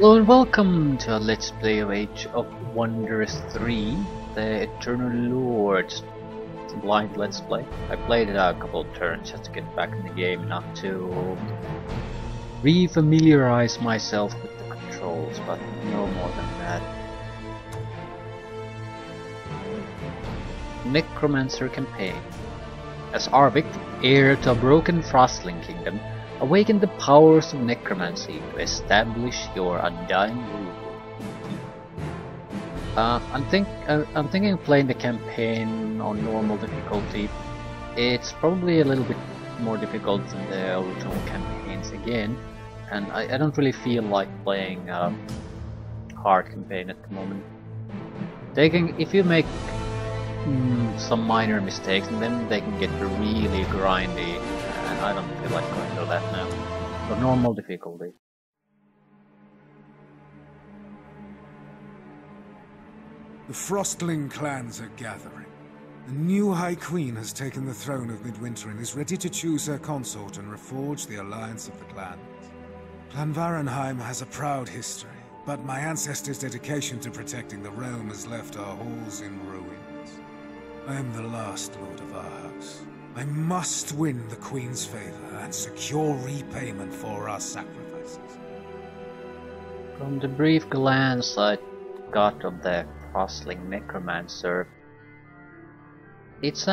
Hello and welcome to a Let's Play of Age of Wonders 3, the Eternal Lords. It's a blind Let's Play. I played it a couple of turns just to get back in the game, not to re-familiarize myself with the controls, but no more than that. Necromancer campaign. As Arvik, heir to a broken frostling kingdom, awaken the powers of necromancy to establish your undying rule. I'm thinking of playing the campaign on normal difficulty. It's probably a little bit more difficult than the original campaigns again, and I don't really feel like playing a hard campaign at the moment. If you make some minor mistakes, and then they can get really grindy. I don't feel like going through that now. So normal difficulty. The frostling clans are gathering. The new High Queen has taken the throne of Midwinter and is ready to choose her consort and reforge the alliance of the clans. Clan Varenheim has a proud history, but my ancestors' dedication to protecting the realm has left our halls in ruins. I am the last lord of our house. I must win the Queen's favor and secure repayment for our sacrifices. From the brief glance I got of the frostling necromancer, it's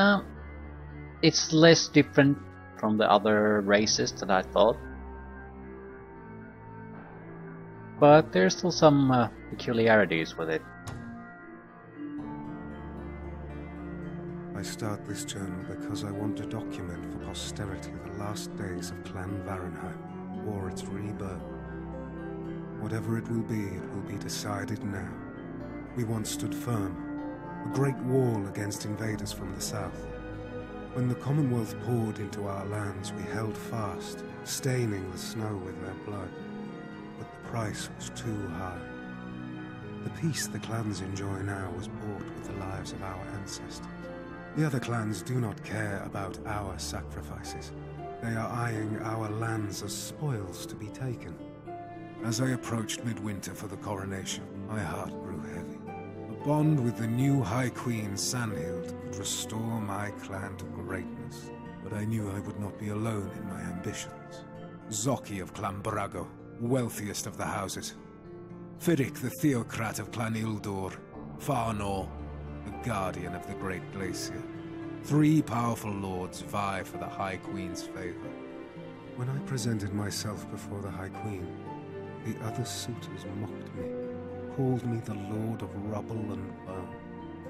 less different from the other races than I thought. But there's still some peculiarities with it. I start this journal because I want to document for posterity the last days of Clan Varenheim, or its rebirth. Whatever it will be decided now. We once stood firm, a great wall against invaders from the south. When the Commonwealth poured into our lands, we held fast, staining the snow with their blood. But the price was too high. The peace the clans enjoy now was bought with the lives of our ancestors. The other clans do not care about our sacrifices. They are eyeing our lands as spoils to be taken. As I approached Midwinter for the coronation, my heart grew heavy. A bond with the new High Queen, Sandhild, could restore my clan to greatness. But I knew I would not be alone in my ambitions. Zoki of Clan Brago, wealthiest of the houses. Firik, the theocrat of Clan Ildor. Farnor, the guardian of the Great Glacier. 3 powerful lords vie for the High Queen's favor. When I presented myself before the High Queen, the other suitors mocked me, called me the Lord of Rubble and Bone.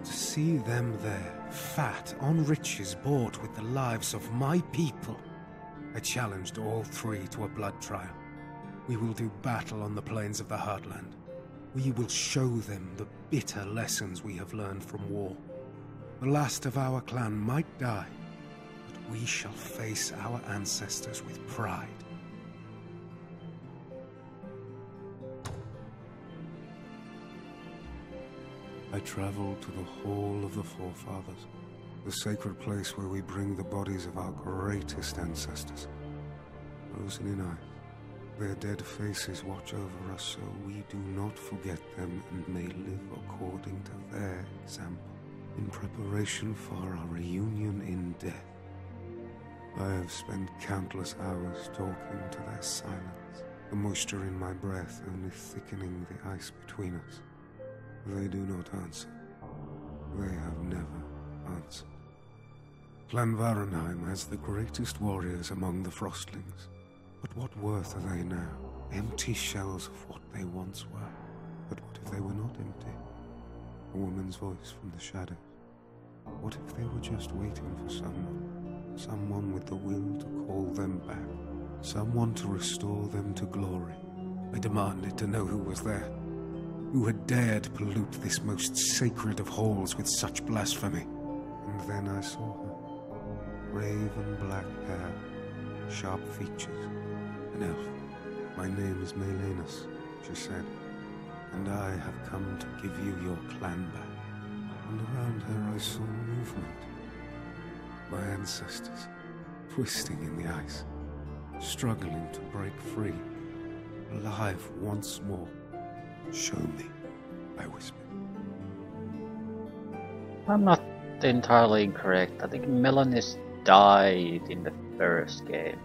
To see them there, fat on riches bought with the lives of my people, I challenged all 3 to a blood trial. We will do battle on the plains of the Heartland. We will show them the bitter lessons we have learned from war. The last of our clan might die, but we shall face our ancestors with pride. I traveled to the Hall of the Forefathers, the sacred place where we bring the bodies of our greatest ancestors. Frozen in ice. Their dead faces watch over us so we do not forget them and may live according to their example, in preparation for our reunion in death. I have spent countless hours talking to their silence, the moisture in my breath only thickening the ice between us. They do not answer. They have never answered. Clan Varenheim has the greatest warriors among the frostlings. But what worth are they now? Empty shells of what they once were. But what if they were not empty? A woman's voice from the shadows. What if they were just waiting for someone? Someone with the will to call them back. Someone to restore them to glory. I demanded to know who was there. Who had dared pollute this most sacred of halls with such blasphemy? And then I saw her. Raven black hair, sharp features. An elf. My name is Melanus, she said, and I have come to give you your clan back. And around her I saw movement. My ancestors, twisting in the ice, struggling to break free, alive once more. Show me, I whispered. I'm not entirely incorrect. I think Melanis died in the first game.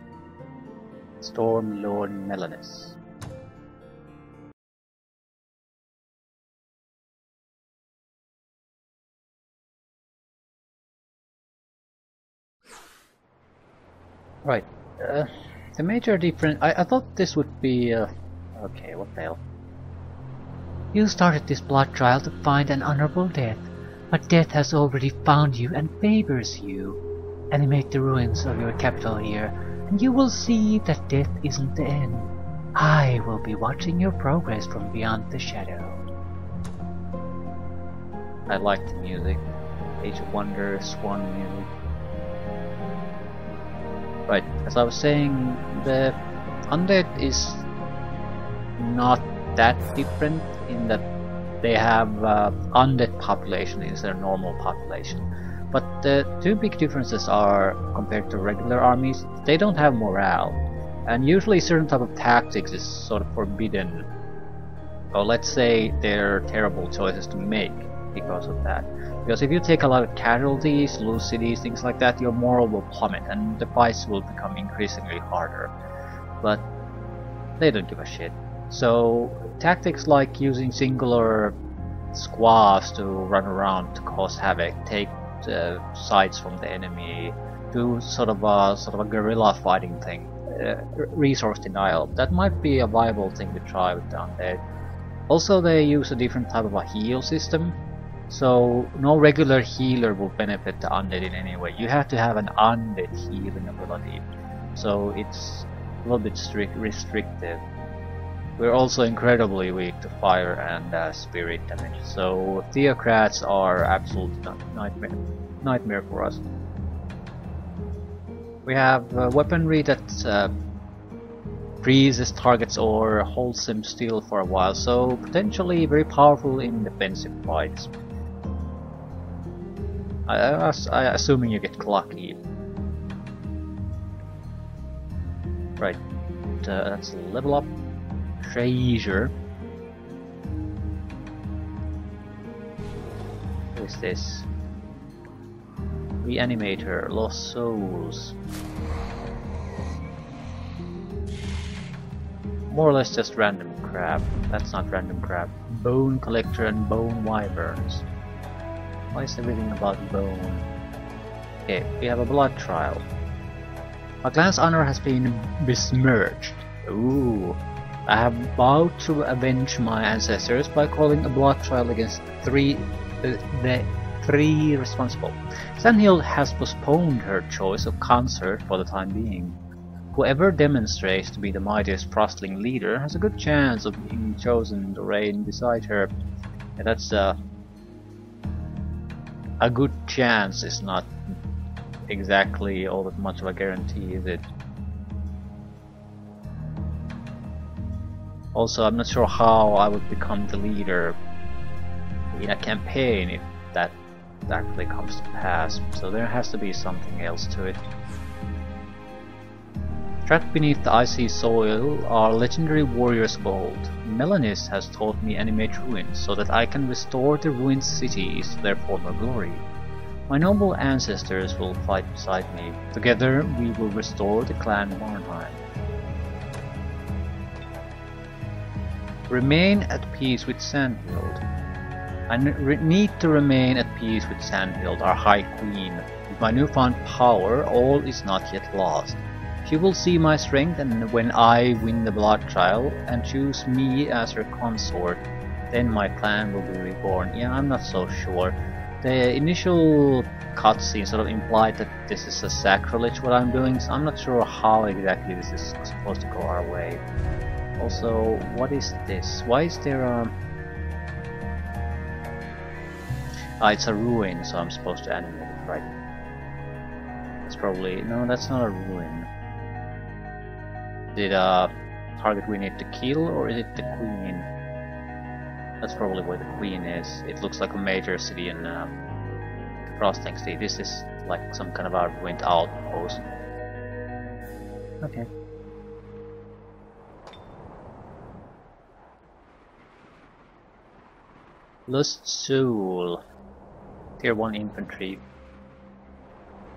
Storm Lord Melanis. Right. The major difference. I thought this would be. Okay, what the hell? You started this blood trial to find an honorable death, but death has already found you and favors you. Animate the ruins of your capital here, and you will see that death isn't the end. I will be watching your progress from beyond the shadow. I like the music. Age of Wonder, Swan music. Right, as I was saying, the undead is not that different in that they have undead population is their normal population. But the two big differences are, compared to regular armies, they don't have morale. And usually certain type of tactics is sort of forbidden. Or let's say they're terrible choices to make because of that. Because if you take a lot of casualties, lose cities, things like that, your morale will plummet and the fights will become increasingly harder. But they don't give a shit. So tactics like using singular squads to run around to cause havoc, take sides from the enemy, do sort of a guerrilla fighting thing, resource denial. That might be a viable thing to try with the undead. Also, they use a different type of a heal system. So no regular healer will benefit the undead in any way. You have to have an undead healing ability. So it's a little bit restrictive. We're also incredibly weak to fire and spirit damage. So theocrats are absolute nightmare for us. We have weaponry that freezes targets or holds them still for a while. So potentially very powerful in defensive fights. Assuming you get lucky. Right, that's level up. Treasure. What is this? Reanimator, lost souls. More or less just random crap. That's not random crap. Bone collector and bone wyverns. Why is everything about bone? Okay, we have a blood trial. My clan's honor has been besmirched. Ooh. I have vowed to avenge my ancestors by calling a blood trial against the three responsible. Sandhild has postponed her choice of consort for the time being. Whoever demonstrates to be the mightiest frostling leader has a good chance of being chosen to reign beside her. And that's a good chance is not exactly all that much of a guarantee, is it? Also, I'm not sure how I would become the leader in a campaign if that actually comes to pass, so there has to be something else to it. Trapped beneath the icy soil are legendary warriors of old. Melanis has taught me animate ruins so that I can restore the ruined cities to their former glory. My noble ancestors will fight beside me. Together we will restore the clan Varnheim. Remain at peace with Sandhild. I need to remain at peace with Sandhild, our High Queen. With my newfound power, all is not yet lost. She will see my strength, and when I win the blood trial and choose me as her consort, then my clan will be reborn. Yeah, I'm not so sure. The initial cutscene sort of implied that this is a sacrilege what I'm doing, so I'm not sure how exactly this is supposed to go our way. Also, what is this? Why is there a... it's a ruin, so I'm supposed to animate it, right? It's probably... no, that's not a ruin. Did target we need to kill, or is it the queen? That's probably where the queen is. It looks like a major city in Frostling City. This is like some kind of a ruined outpost. Okay. Lust Soul. Tier 1 infantry.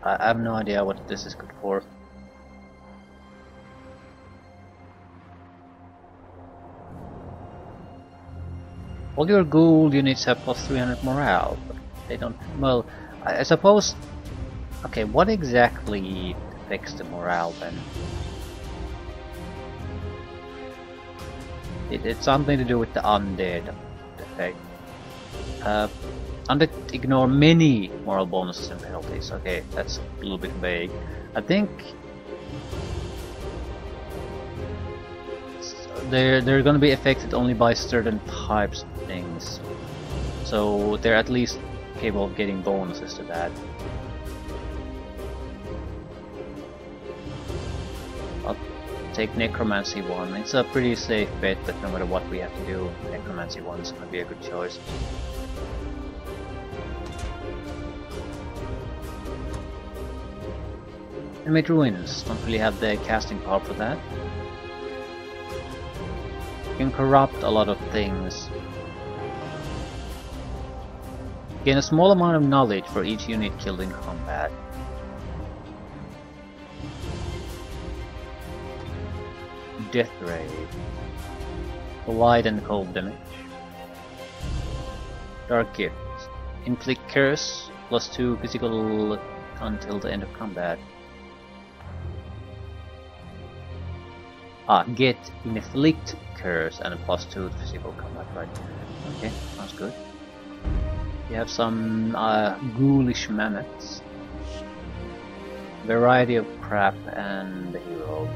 I have no idea what this is good for. All your ghoul units have plus 300 morale, but they don't. Well, I suppose. Okay, what exactly affects the morale then? It's something to do with the undead effect. Undead ignore many moral bonuses and penalties. Okay, that's a little bit vague. I think they're gonna be affected only by certain types of things, so they're at least capable of getting bonuses to that. I'll take necromancy 1. It's a pretty safe bet that no matter what we have to do, necromancy 1 is gonna be a good choice. Animate ruins, don't really have the casting power for that. You can corrupt a lot of things. Gain a small amount of knowledge for each unit killed in combat. Death Ray. Light and cold damage. Dark Gift. Inflict Curse, +2 physical until the end of combat. Get Inflict Curse and a +2 physical combat, right? Okay, sounds good. You have some ghoulish mammoths. Variety of crap and the hero.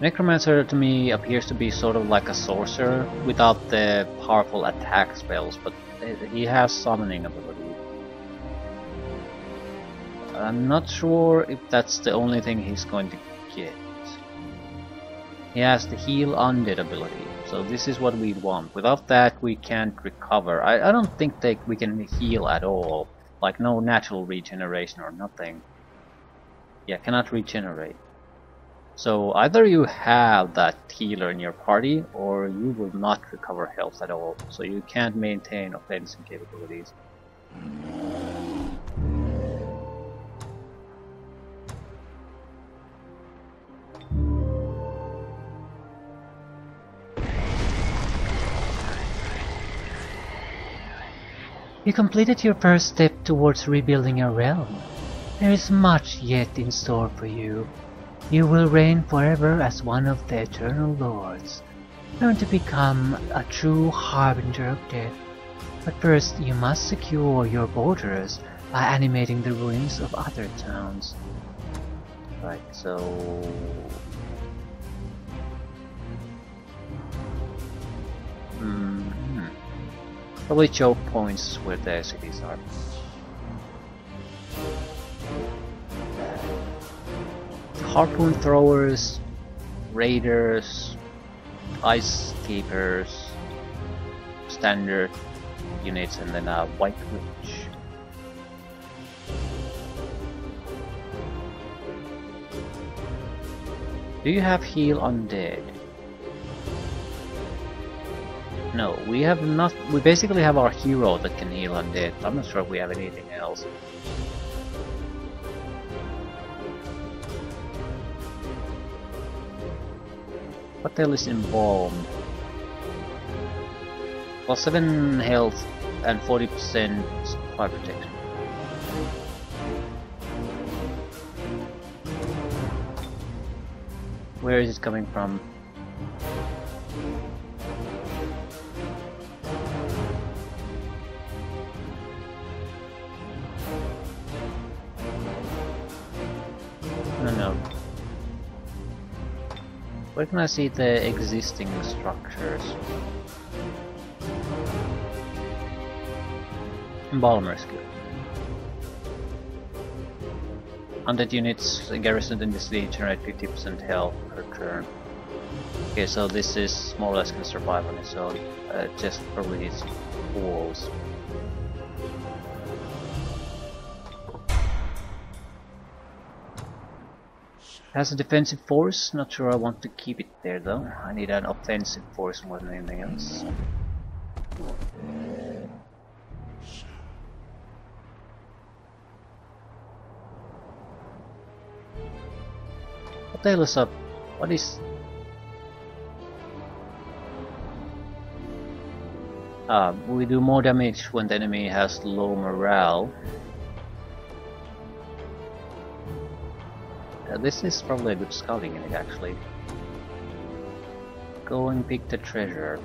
Necromancer to me appears to be sort of like a sorcerer without the powerful attack spells, but he has summoning ability. I'm not sure if that's the only thing he's going to get. He has the heal undead ability, so this is what we want. Without that we can't recover. I don't think that we can heal at all. Like no natural regeneration or nothing. Yeah, cannot regenerate. So either you have that healer in your party or you will not recover health at all. So you can't maintain offensive capabilities. You completed your first step towards rebuilding your realm. There is much yet in store for you. You will reign forever as one of the Eternal Lords. Learn to become a true harbinger of death. But first you must secure your borders by animating the ruins of other towns. Right, so... Probably choke points where the cities are. Harpoon throwers, raiders, ice keepers, standard units, and then a white witch. Do you have heal undead? No, we have not. We basically have our hero that can heal undead. I'm not sure if we have anything else. What the hell is embalmed? Plus 7 health and 40% fire protection. Where is it coming from? No. Where can I see the existing structures? Embalmer skill. Undead units garrisoned in this city generate 50% health per turn. Okay, so this is more or less can survive on its own. Just probably needs walls. Has a defensive force, not sure I want to keep it there though. I need an offensive force more than anything else. What the hell is up? What is... we do more damage when the enemy has low morale. This is probably a good scouting unit actually. Go and pick the treasure.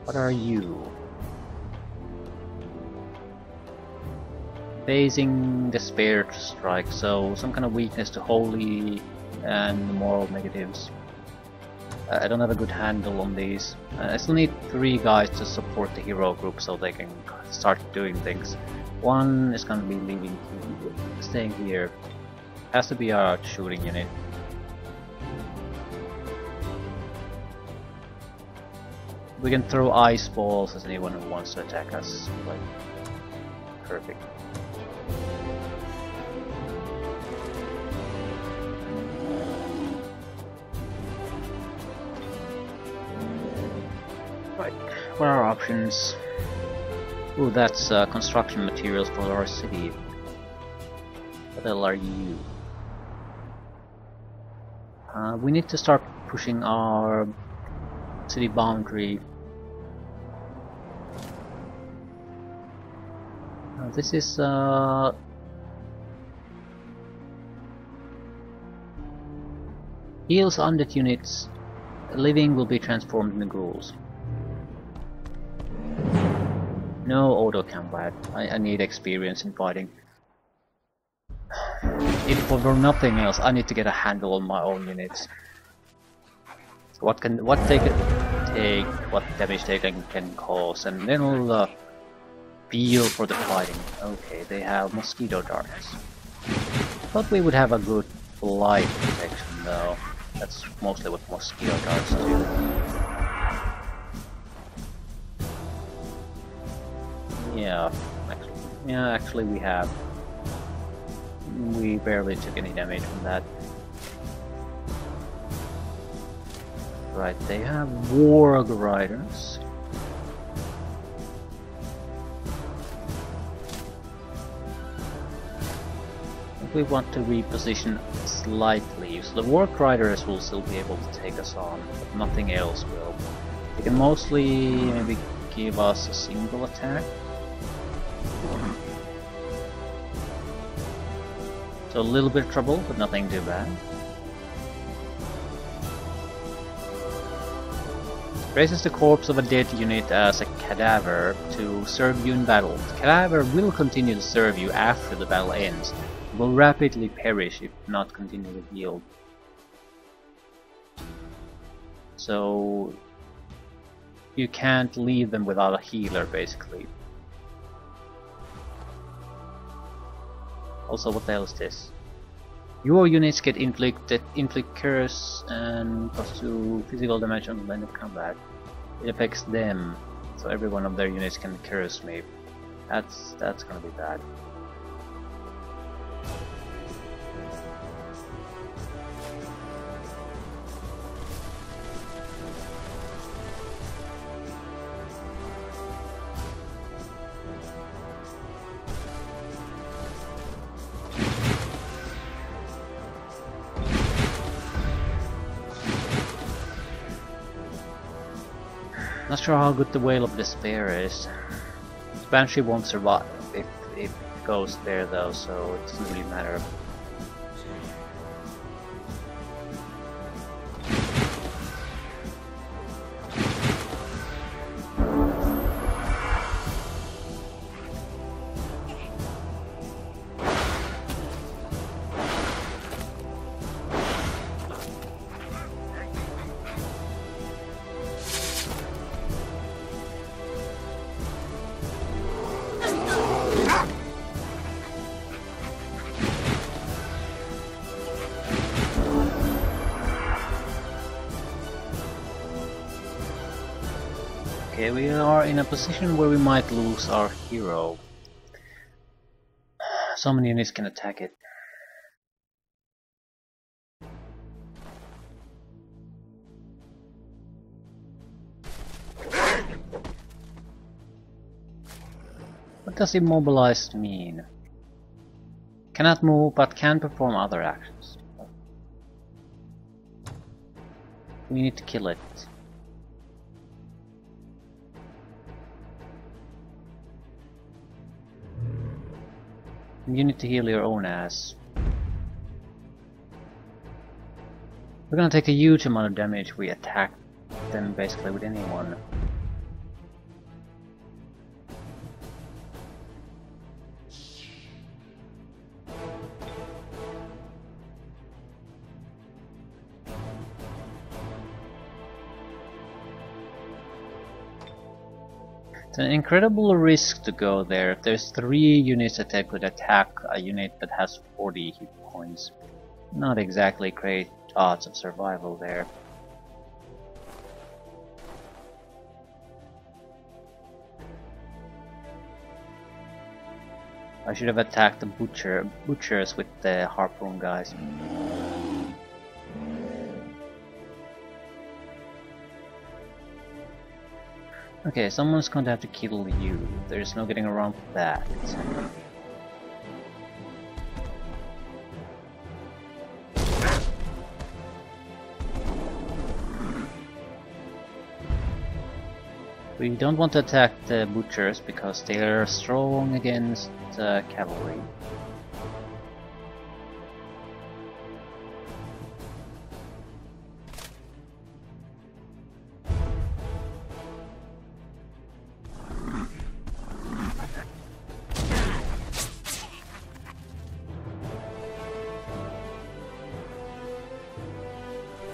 What are you? Facing despair strike, so some kind of weakness to holy and moral negatives. I don't have a good handle on these. I still need 3 guys to support the hero group so they can start doing things. One is gonna be leaving, staying here. Has to be our shooting unit. We can throw ice balls at anyone who wants to attack us. Like, perfect. Right, what are our options? Ooh, that's construction materials for our city. What the hell are you? We need to start pushing our city boundary. This is heals undead units. Living will be transformed into ghouls. No auto combat. I need experience in fighting. If for nothing else, I need to get a handle on my own units. So what damage they can cause, and then we'll feel for the fighting. Okay, they have mosquito darts. Thought we would have a good light protection though. That's mostly what mosquito darts do. Yeah, actually we have. We barely took any damage from that. Right, they have warg riders. We want to reposition slightly, so the warg riders will still be able to take us on, but nothing else will. They can mostly maybe give us a single attack. So a little bit of trouble, but nothing too bad. Raises the corpse of a dead unit as a cadaver to serve you in battle. The cadaver will continue to serve you after the battle ends. It will rapidly perish if not continually healed. So you can't leave them without a healer, basically. Also, what the hell is this? Your units get inflict curse and +2 physical damage on the end of combat. It affects them, so every one of their units can curse me. That's gonna be bad. Not sure how good the Whale of Despair is. Banshee won't survive if it goes there though, so it doesn't really matter. Okay, we are in a position where we might lose our hero. So many units can attack it. does immobilized mean? Cannot move, but can perform other actions. We need to kill it. You need to heal your own ass. We're gonna take a huge amount of damage if we attack them basically with anyone. It's an incredible risk to go there. If there's 3 units that could attack a unit that has 40 hit points. Not exactly great odds of survival there. I should have attacked the butchers with the harpoon guys. Okay, someone's going to have to kill you. There's no getting around that. We don't want to attack the butchers because they are strong against cavalry.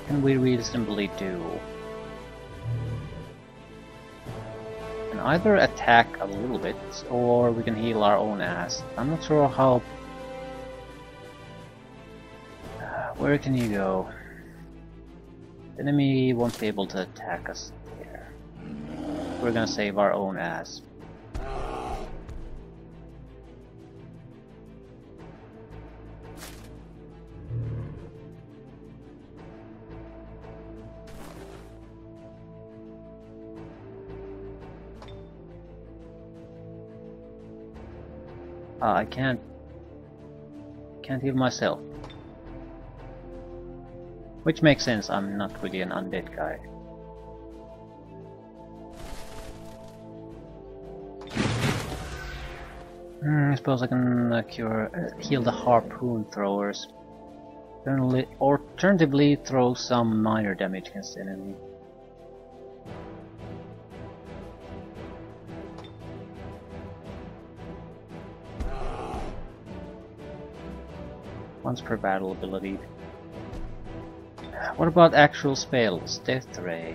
Can we reasonably do? Can either attack a little bit, or we can heal our own ass. I'm not sure how... where can you go? The enemy won't be able to attack us there. We're gonna save our own ass. I can't heal myself. Which makes sense, I'm not really an undead guy. I suppose I can heal the harpoon throwers. Alternatively, throw some minor damage against the enemy. Once per battle ability. What about actual spells? Death Ray.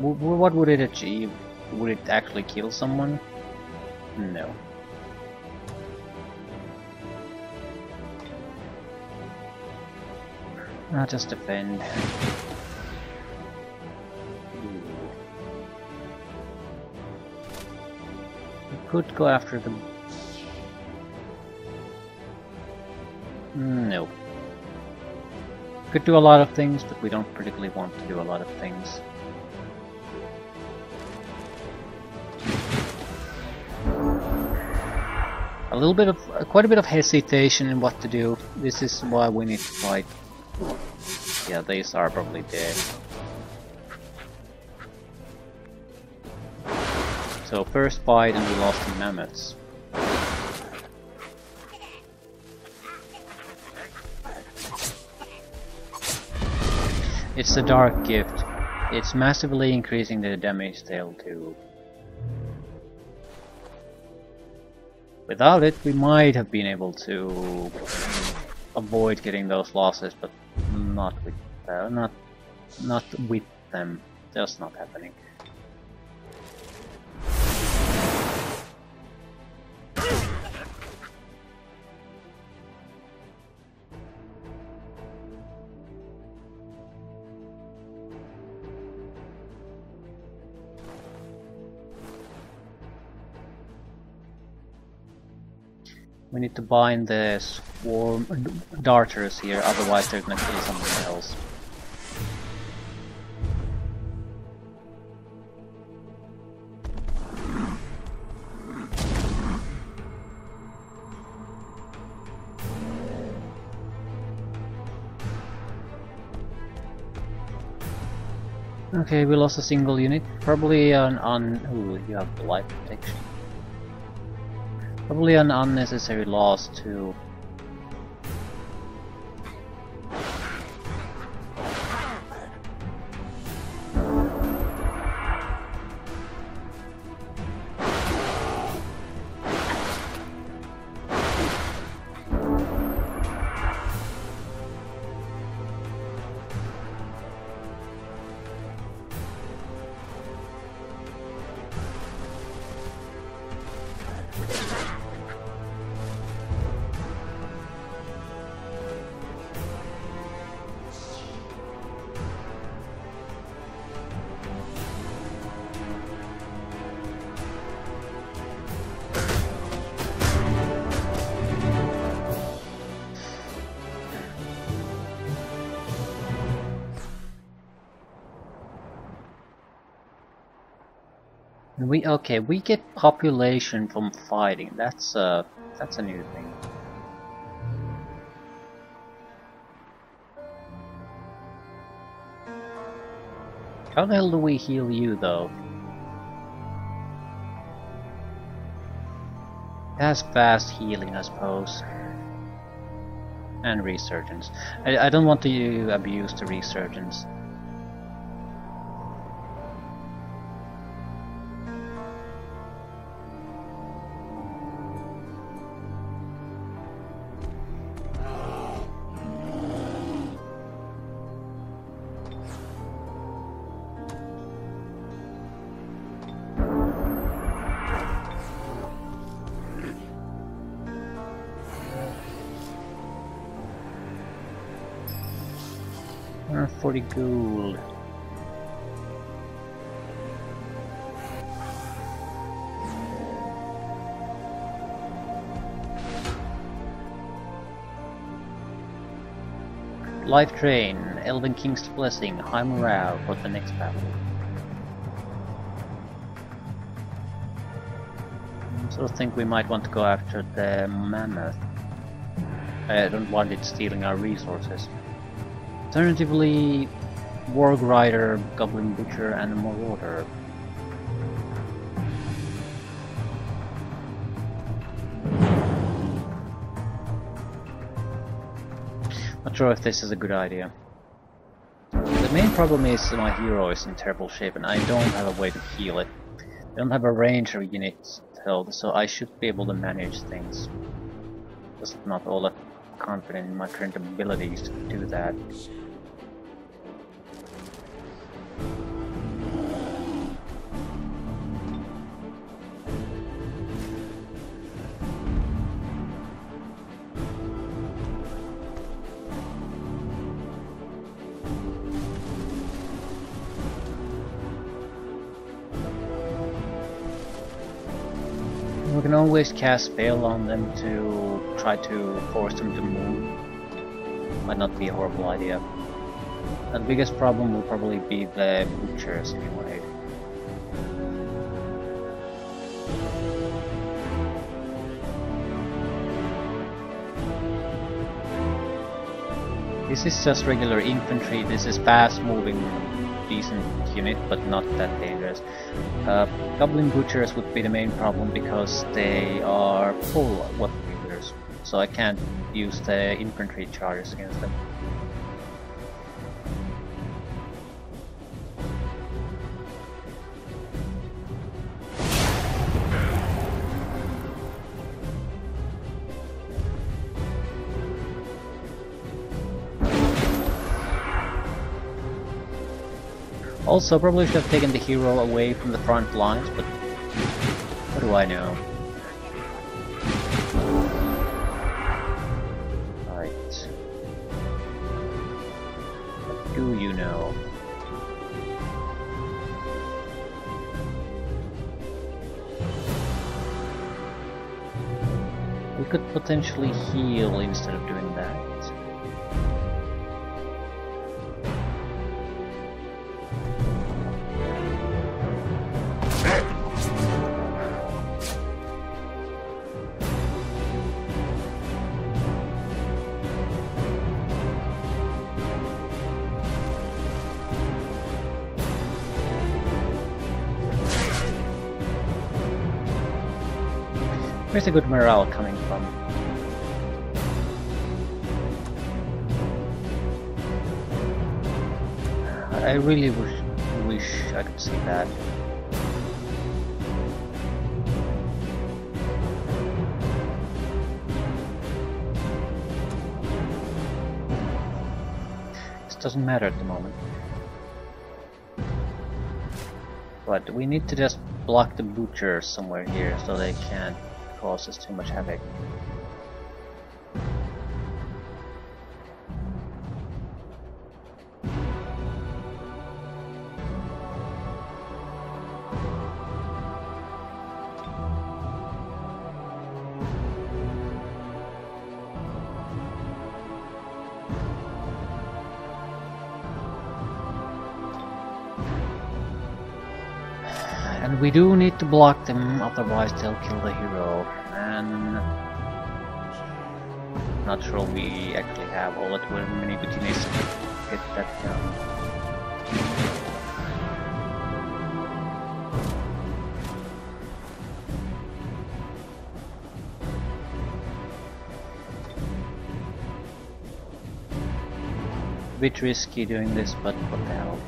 What would it achieve? Would it actually kill someone? No. I'll just defend. We could go after them. No. Could do a lot of things, but we don't particularly want to do a lot of things. Quite a bit of hesitation in what to do. This is why we need to fight. Yeah, these are probably dead. So first fight and we lost the mammoths. It's the Dark Gift. It's massively increasing the damage they'll do. Without it, we might have been able to avoid getting those losses, but not with them. Just not happening. We need to bind the swarm darters here, otherwise they're gonna kill someone else. Okay, we lost a single unit. Probably ooh, you have life protection. Probably an unnecessary loss too. We get population from fighting. That's a new thing. How the hell do we heal you though? It has fast healing, I suppose. And resurgence. I don't want to abuse the resurgence. $40 gold. Life Train, Elven King's Blessing, high morale for the next battle. I sort of think we might want to go after the mammoth. I don't want it stealing our resources. Alternatively, Warg Rider, Goblin Butcher, and Marauder. Not sure if this is a good idea. The main problem is my hero is in terrible shape and I don't have a way to heal it. I don't have a ranger unit held, so I should be able to manage things. Just not all that confident in my current abilities to do that. We can always cast spell on them to try to force them to move. Might not be a horrible idea. The biggest problem will probably be the butchers anyway. This is just regular infantry. This is fast moving, decent unit, but not that dangerous. Goblin Butchers would be the main problem because they are full weapon wielders, so I can't use the infantry charges against them. Also, probably should have taken the hero away from the front lines, but what do I know? Right. What do you know? We could potentially heal instead of doing that. Where's the good morale coming from? I really wish I could see that. This doesn't matter at the moment. But we need to just block the butchers somewhere here so they can't cause us too much havoc. And we do need to block them, otherwise they'll kill the hero. And not sure we actually have all that many beginnings to get that done. A bit risky doing this, but what the hell.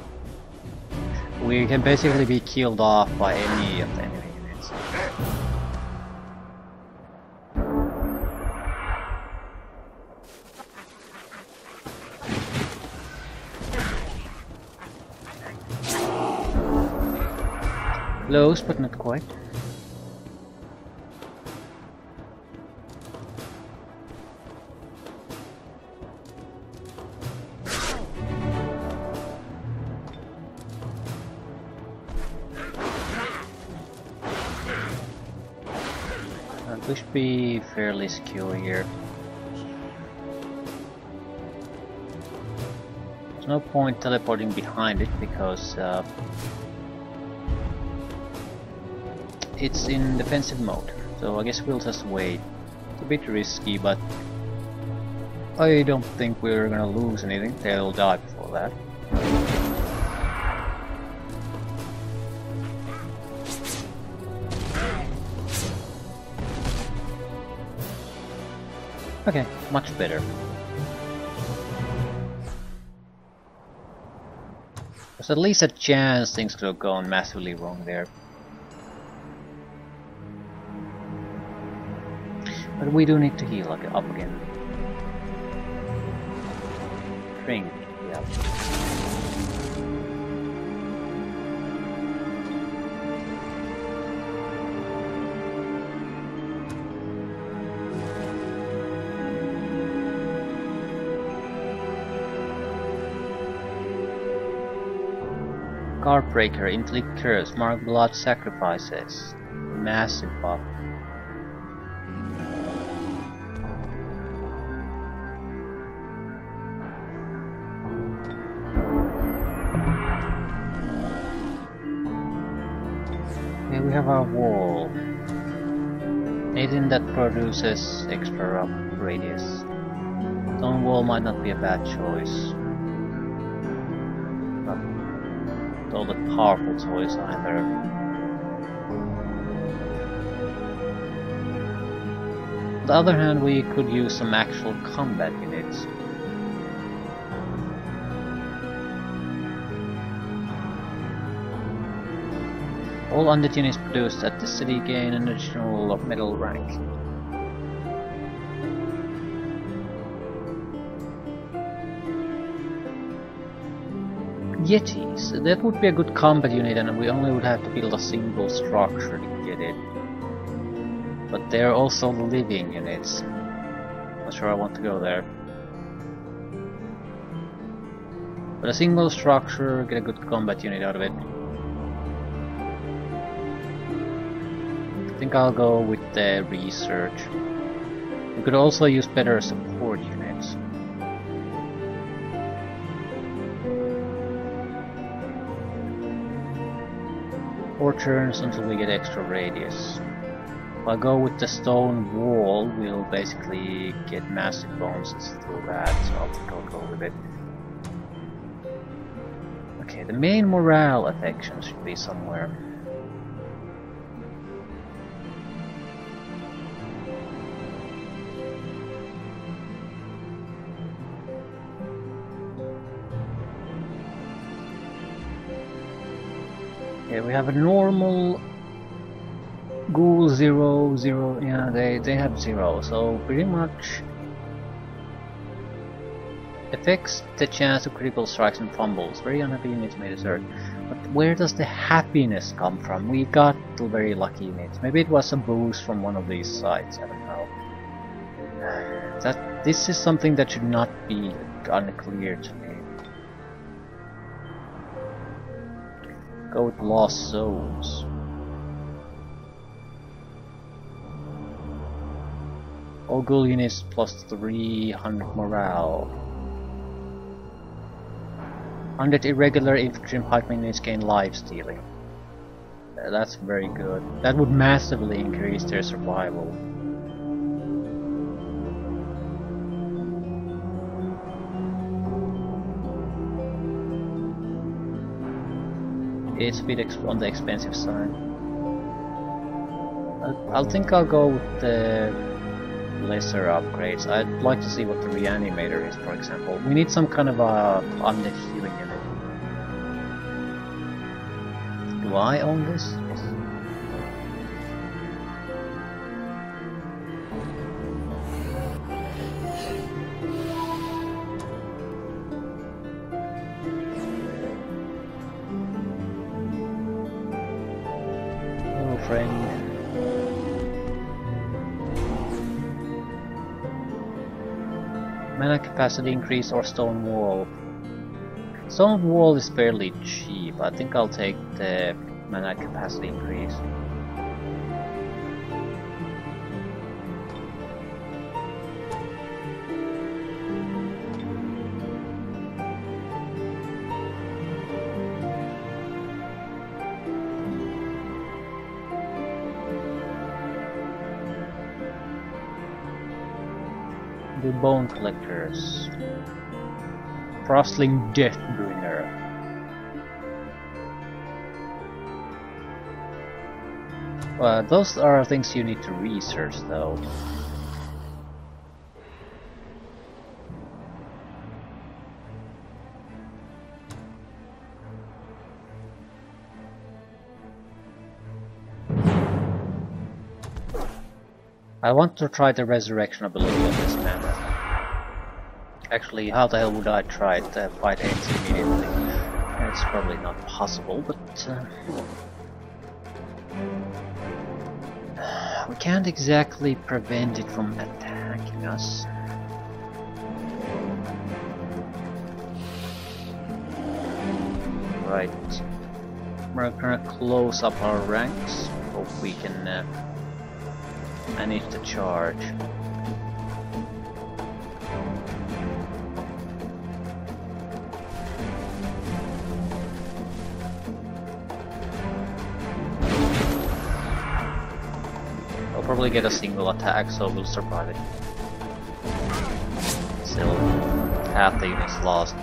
We can basically be killed off by any of the enemy units. Close, but not quite. We should be fairly secure here. There's no point teleporting behind it because it's in defensive mode. So I guess we'll just wait. It's a bit risky, but I don't think we're gonna lose anything. They'll die before that. Okay, much better. There's at least a chance things could have gone massively wrong there. But we do need to heal up again. Drink, yeah. Guardbreaker, inflict curse, mark blood sacrifices. Massive buff. Here we have our wall. Anything that produces extra radius. Stone wall might not be a bad choice. All the powerful choice either. On the other hand, we could use some actual combat units. All undead units produced at the city gain an additional metal rank. Yetis, that would be a good combat unit, and we only would have to build a single structure to get it. But they're also living units. Not sure I want to go there. But a single structure, get a good combat unit out of it. I think I'll go with the research. We could also use better support units. 4 turns until we get extra radius. If I go with the stone wall, we'll basically get massive bonuses through that, so I think I'll go with it. Okay, the main morale affection should be somewhere. Okay, we have a normal ghoul 0, 0, yeah, they have 0, so pretty much affects the chance of critical strikes and fumbles. Very unhappy units may desert. But where does the happiness come from? We got two very lucky units. Maybe it was a boost from one of these sites, I don't know. This is something that should not be unclear to me. Go with Lost Zones. All ghoul units plus 300 morale. 100 irregular infantry and pikemen units gain life stealing. That's very good. That would massively increase their survival. It's a bit on the expensive side. I'll think I'll go with the lesser upgrades. I'd like to see what the reanimator is, for example. We need some kind of a undead healing unit. Do I own this? Yes. Hello, friend. Mana capacity increase or stone wall. Stone wall is fairly cheap. I think I'll take the mana capacity increase. The bone collectors. Frostling Deathbringer. Those are things you need to research though. I want to try the resurrection ability of this man. Actually, how the hell would I try to fight Hades immediately? It's probably not possible, but we can't exactly prevent it from attacking us. Right, we're gonna close up our ranks. Hope we can manage the charge. I'll probably get a single attack, so we'll survive it. Still, half the unit's lost.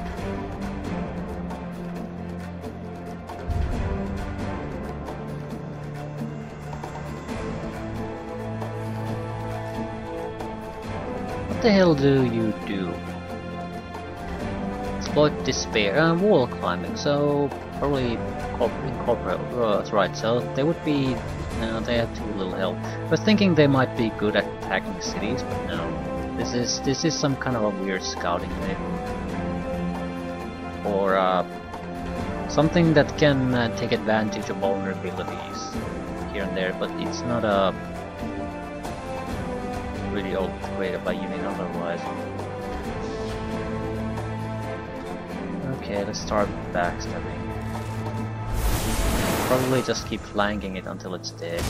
What the hell do you do? Exploit despair, wall climbing, so probably incorporate, that's right, so they would be, no, they have too little health. I was thinking they might be good at attacking cities, but no. This is some kind of a weird scouting unit. Or something that can take advantage of vulnerabilities here and there, but it's not a really old great by unit otherwise. Okay, let's start backstabbing. Probably just keep flanking it until it's dead.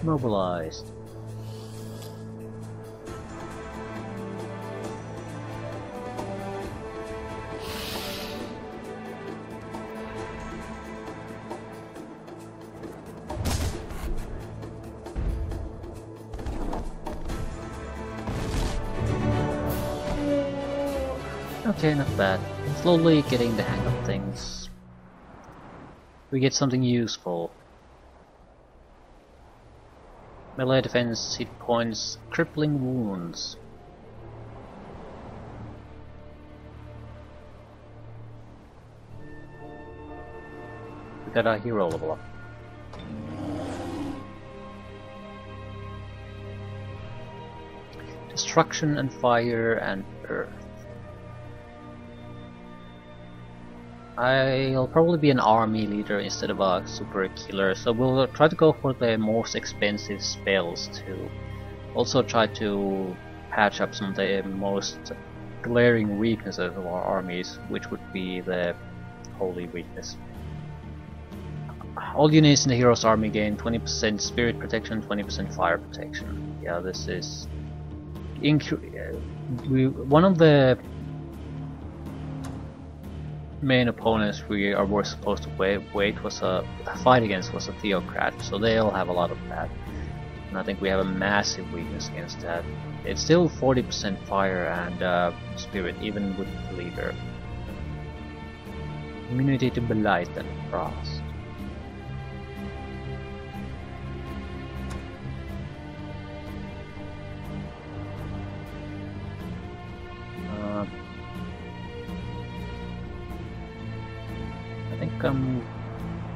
Mobilized. Okay, not bad. Slowly getting the hang of things. We get something useful. Melee defense, hit points, crippling wounds. We got our hero level up. Destruction and fire and earth. I'll probably be an army leader instead of a super killer, so we'll try to go for the most expensive spells to also try to patch up some of the most glaring weaknesses of our armies, which would be the holy weakness. All units in the hero's army gain 20% spirit protection, 20% fire protection. Yeah, this is one of the main opponents were supposed to fight against was a theocrat, so they'll have a lot of that, and I think we have a massive weakness against that. It's still 40% fire and spirit, even with the leader. Immunity to blight and frost.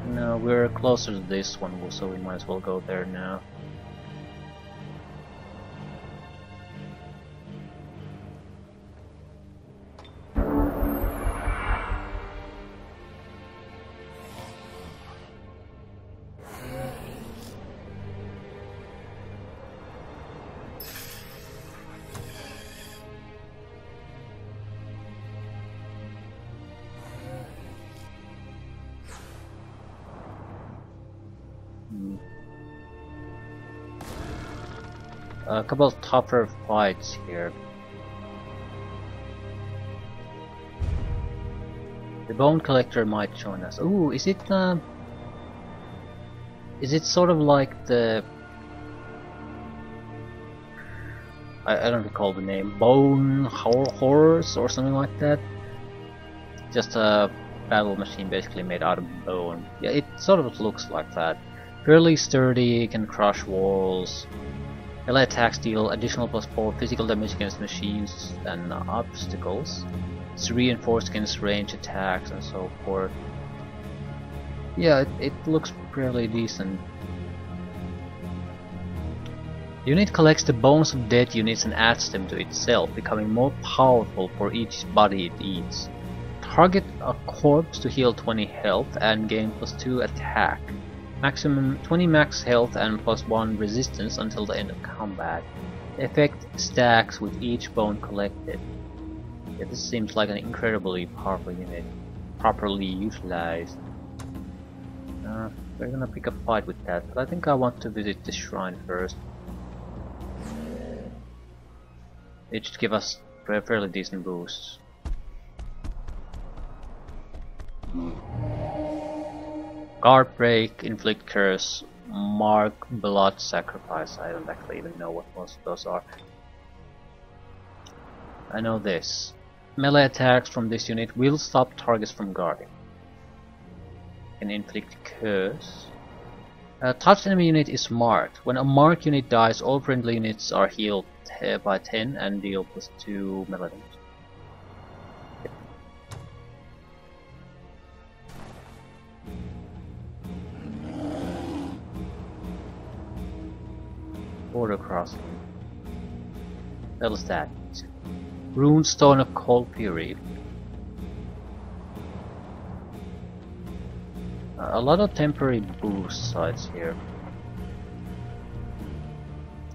No, we're closer to this one, so we might as well go there now. A couple of tougher fights here. The Bone Collector might join us. Ooh, is it sort of like the I don't recall the name, Bone Horse or something like that? Just a battle machine basically made out of bone. Yeah, it sort of looks like that. Fairly sturdy, can crush walls. Melee attacks deal additional +4 physical damage against machines and obstacles. It's reinforced against range attacks and so forth. Yeah, it looks fairly decent. The unit collects the bones of dead units and adds them to itself, becoming more powerful for each body it eats. Target a corpse to heal 20 health and gain +2 attack. Maximum 20 max health and +1 resistance until the end of combat. The effect stacks with each bone collected. Yeah, this seems like an incredibly powerful unit, properly utilized. We're gonna pick a fight with that, but I think I want to visit this shrine first. It should give us fairly decent boosts. Guard break, inflict curse, mark blood sacrifice. I don't actually even know what most of those are. I know this. Melee attacks from this unit will stop targets from guarding. Can inflict curse. A touched enemy unit is marked. When a marked unit dies, all friendly units are healed by 10 and deal +2 melee damage. Border crossing. What is that? Runestone of Cold Fury. A lot of temporary boost sites here.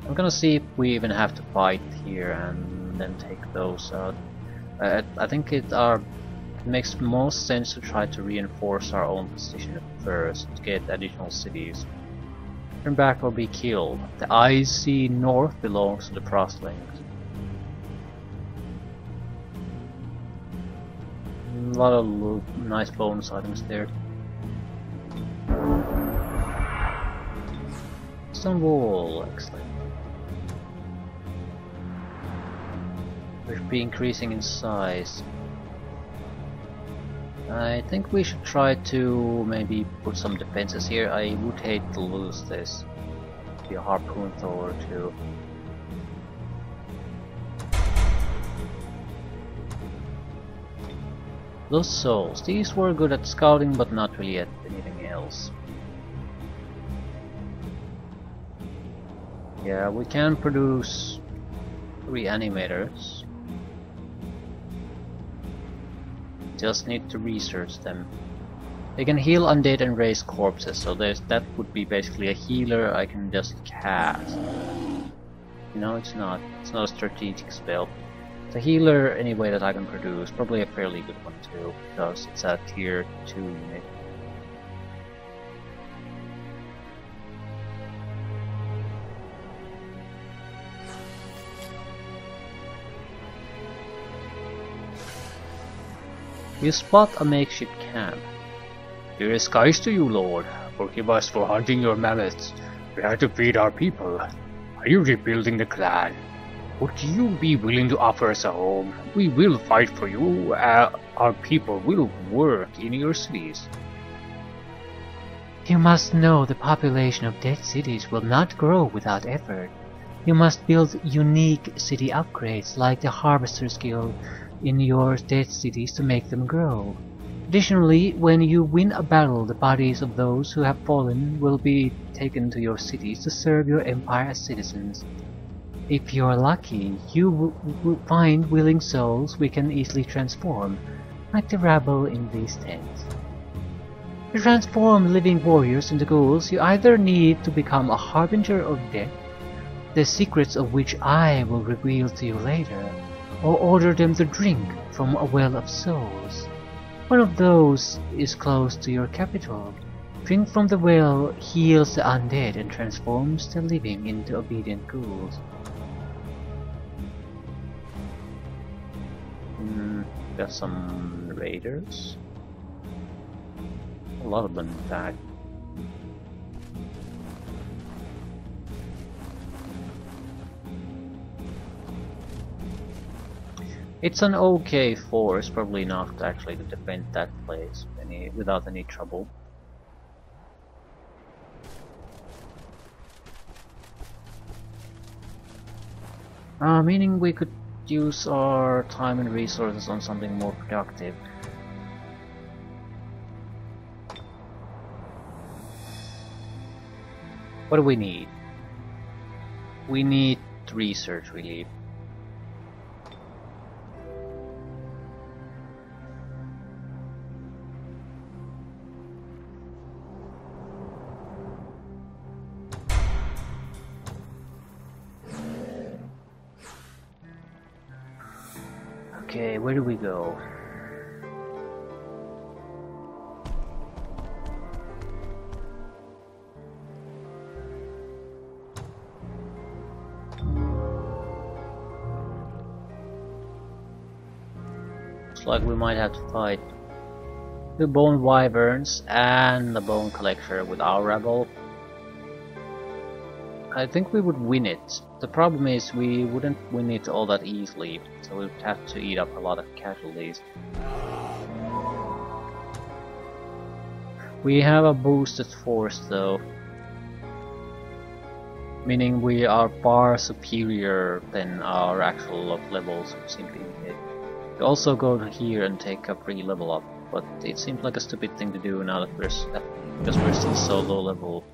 I'm gonna see if we even have to fight here and then take those out. I think it makes most sense to try to reinforce our own position first to get additional cities. Turn back or be killed. The icy north belongs to the frostlings. A lot of nice bonus items there. Stone wall, excellent. We should be increasing in size. I think we should try to maybe put some defenses here. I would hate to lose this. Be a harpoon thrower too. Those souls, these were good at scouting but not really at anything else. Yeah, we can produce reanimators. Just need to research them. They can heal undead and raise corpses, so that would be basically a healer I can just cast. No, it's not. It's not a strategic spell. It's a healer anyway that I can produce. Probably a fairly good one too, because it's a tier 2 unit. You spot a makeshift camp. Here is skies to you, Lord. Forgive us for hunting your mammoths. We had to feed our people. Are you rebuilding the clan? Would you be willing to offer us a home? We will fight for you. Our people will work in your cities. You must know the population of dead cities will not grow without effort. You must build unique city upgrades like the Harvester's Guild in your dead cities to make them grow. Additionally, when you win a battle, the bodies of those who have fallen will be taken to your cities to serve your empire as citizens. If you're lucky, you will find willing souls we can easily transform, like the rabble in these tents. To transform living warriors into ghouls, you either need to become a harbinger of death, the secrets of which I will reveal to you later, or order them to drink from a well of souls. One of those is close to your capital. Drink from the well heals the undead and transforms the living into obedient ghouls. Got some raiders. A lot of them in fact. It's an okay force, probably enough actually to defend that place without any trouble. Meaning we could use our time and resources on something more productive. What do we need? We need research really. Okay, where do we go? Looks like we might have to fight the bone wyverns and the bone collector with our rebel. I think we would win it. The problem is we wouldn't win it all that easily, so we'd have to eat up a lot of casualties. We have a boosted force though, meaning we are far superior than our actual levels seem to indicate. We also go here and take a free level up, but it seems like a stupid thing to do now that because we're still so low level.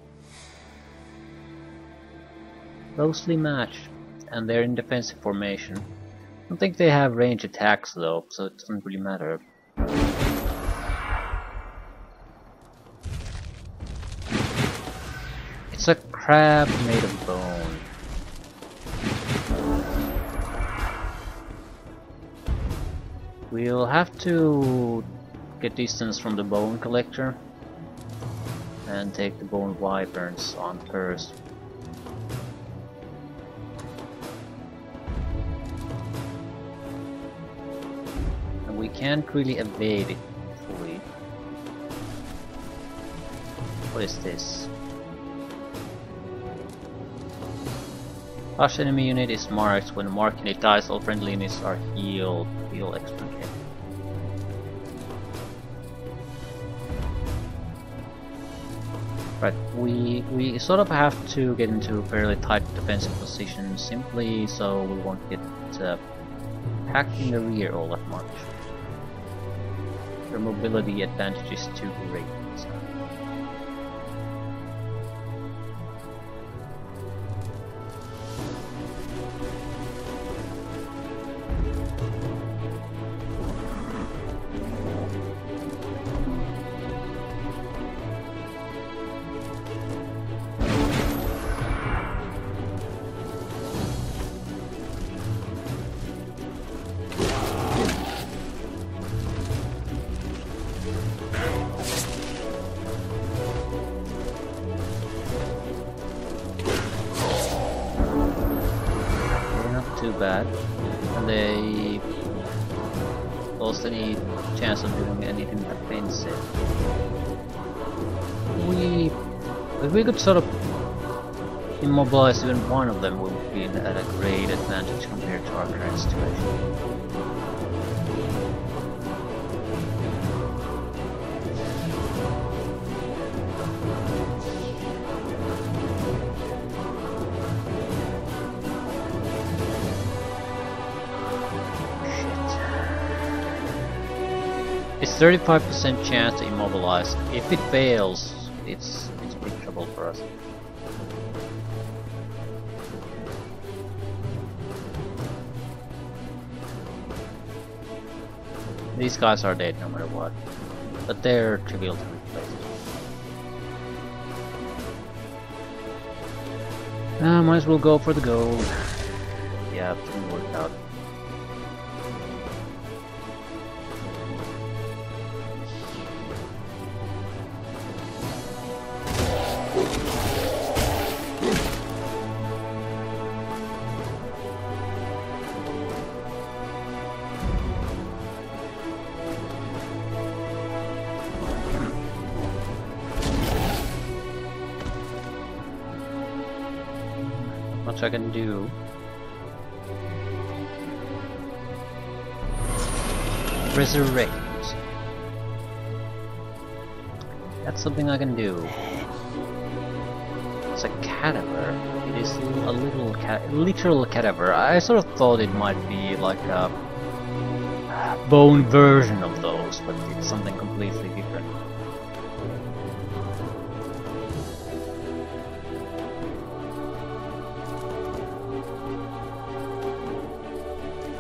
Closely matched, and they're in defensive formation. I don't think they have range attacks though, so it doesn't really matter. It's a crab made of bone. We'll have to get distance from the bone collector and take the bone wyverns on first. We can't really evade it fully. What is this? Hush enemy unit is marked. When marking it dies, all friendly units are healed. Heal extra. Right, we sort of have to get into a fairly tight defensive position simply so we won't get packed in the rear all that much. Their mobility advantage is too great. So. Too bad, and they lost any chance of doing anything offensive. If we could sort of immobilize even one of them, we would be at a great advantage compared to our current situation. It's 35% chance to immobilize. If it fails, it's big trouble for us. These guys are dead no matter what, but they're trivial to replace. Might as well go for the gold. Yeah, it didn't work out. Much I can do. Resurrect. That's something I can do. It's a cadaver. It is a literal cadaver. I sort of thought it might be like a bone version of those, but it's something completely different.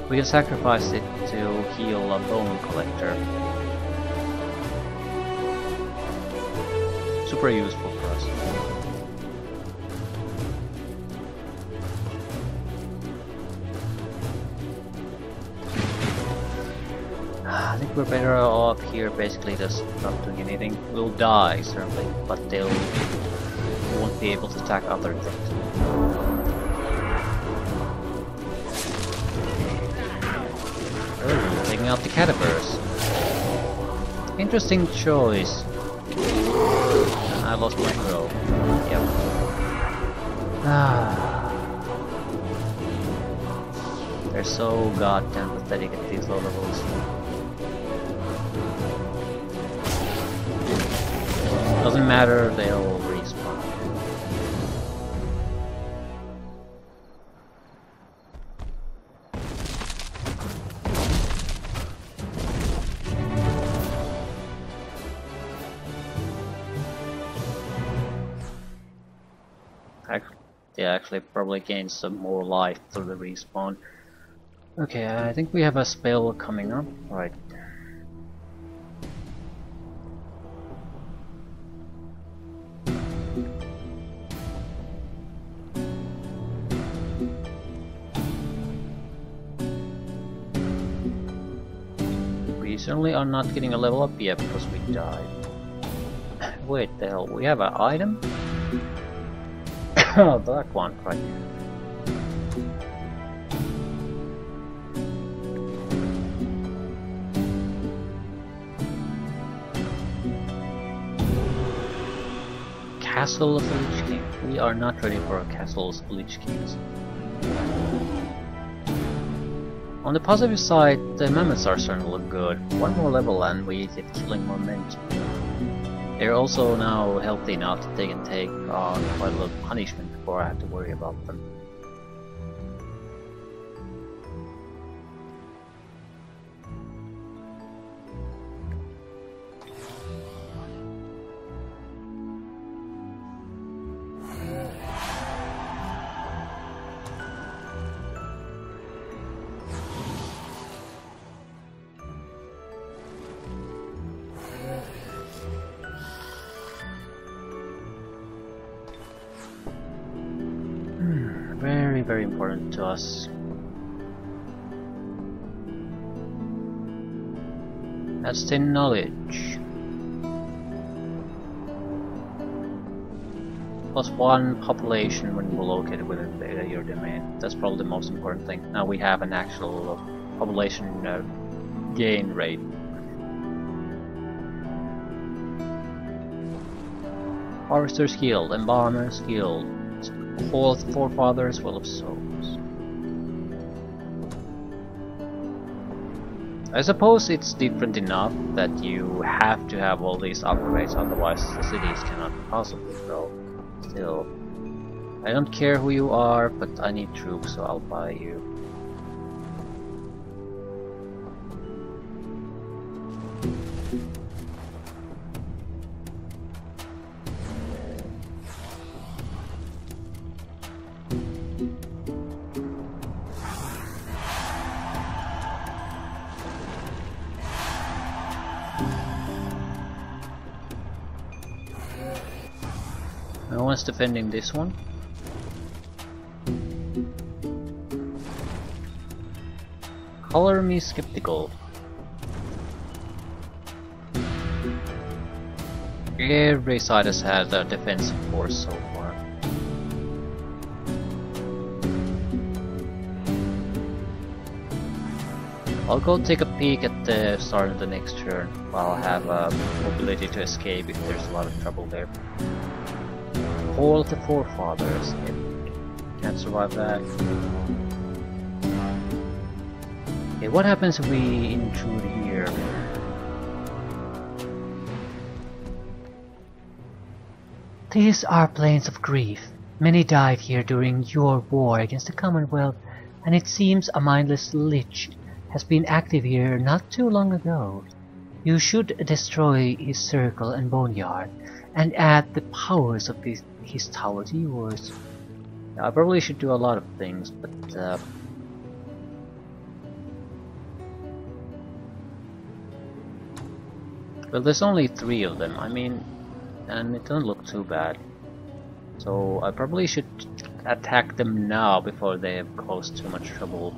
We can sacrifice it to heal a bone collector. Super useful for us. I think we're better off here basically just not doing anything. We'll die certainly, but they'll won't be able to attack other things. Oh, taking out the cadavers. Interesting choice. I lost my crow. Yep. They're so goddamn pathetic at these low levels. Doesn't matter, they'll respawn. They actually probably gain some more life through the respawn. Okay, I think we have a spell coming up. Right. We certainly are not getting a level up yet because we died. Wait, the hell, we have an item? Oh, that one, right. Castle of the Lich King. We are not ready for a Castle of the Lich Kings. On the positive side, the mammoths are starting to look good. One more level and we get killing momentum. They're also now healthy enough that they can take on quite a lot of punishment before I have to worry about them. Very important to us. That's the knowledge. +1 population when you're located within your domain. That's probably the most important thing. Now we have an actual population gain rate. Harvester's Guild, Embalmer's Guild, Forefathers Well of Souls. I suppose it's different enough that you have to have all these upgrades, otherwise the cities cannot possibly grow. Still, I don't care who you are, but I need troops, so I'll buy you. No one's defending this one. Color me skeptical. Every side has had a defensive force so far. I'll go take a peek at the start of the next turn, while I have a ability to escape if there's a lot of trouble there. All of the Forefathers. Can't survive that. Okay, what happens if we intrude here? These are plains of grief. Many died here during your war against the Commonwealth, and it seems a mindless lich has been active here not too long ago. You should destroy his circle and boneyard, and add the powers of his tower to yours. I probably should do a lot of things, but well, there's only 3 of them, I mean, and it doesn't look too bad. So I probably should attack them now before they have caused too much trouble.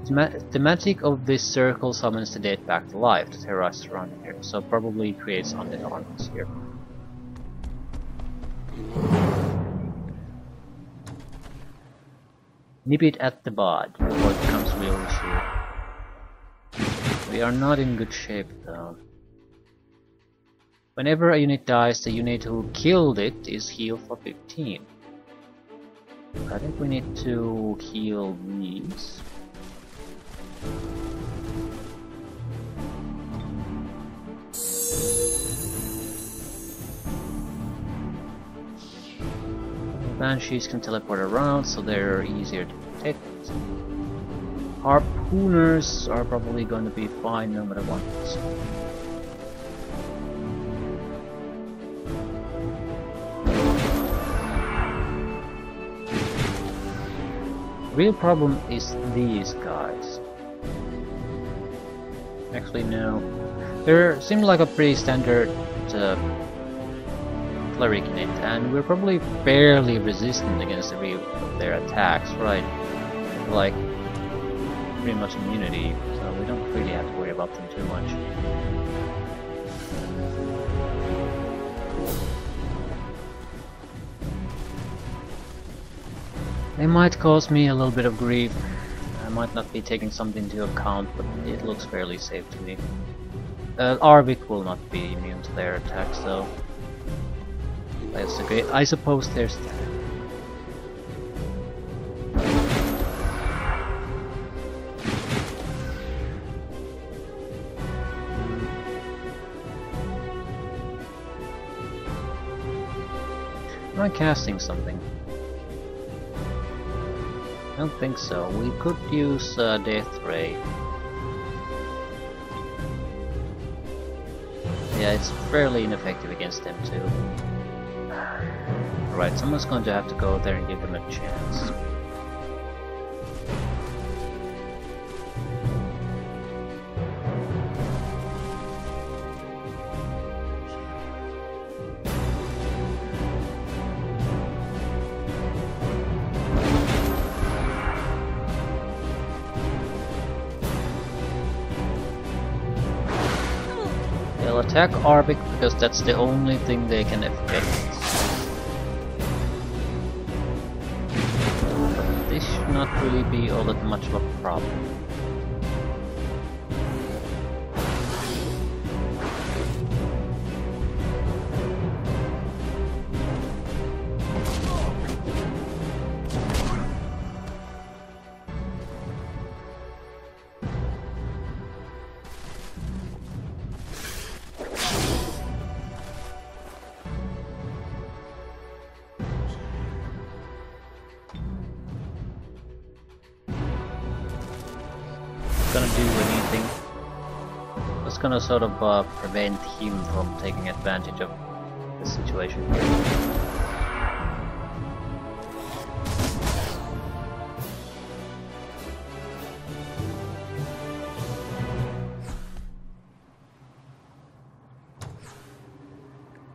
The magic of this circle summons the dead back to life to terrorize around here, so probably creates undead armies here. Nip it at the bud before it becomes a real issue. We are not in good shape though. Whenever a unit dies, the unit who killed it is healed for 15. I think we need to heal these. Banshees can teleport around, so they're easier to protect. Harpooners are probably going to be fine no matter what. Real problem is these guys. Actually, no. They seem like a pretty standard cleric in it, and we're probably fairly resistant against their attacks, right? Like pretty much immunity, so we don't really have to worry about them too much. They might cause me a little bit of grief. I might not be taking something into account, but it looks fairly safe to me. Arvik will not be immune to their attacks though. That's okay. I suppose there's that. Am I casting something? I don't think so. We could use Death Ray. Yeah, it's fairly ineffective against them too. Alright, someone's going to have to go there and give them a chance. They'll attack Arvik because that's the only thing they can affect. But this should not really be all that much of a problem. Gonna do anything. That's gonna sort of prevent him from taking advantage of the situation.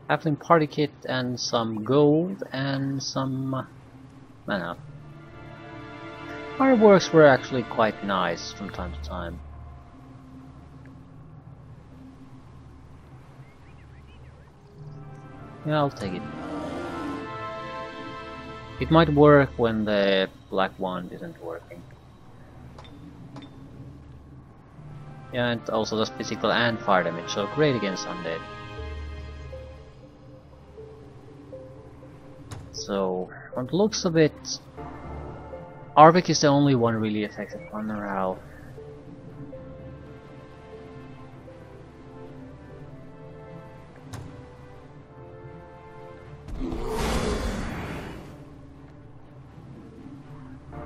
Halfling party kit and some gold and some mana. Fireworks were actually quite nice from time to time. Yeah, I'll take it. It might work when the black wand isn't working. Yeah, and also does physical and fire damage, so great against undead. So, from the looks of it, Arvik is the only one really affected by morale.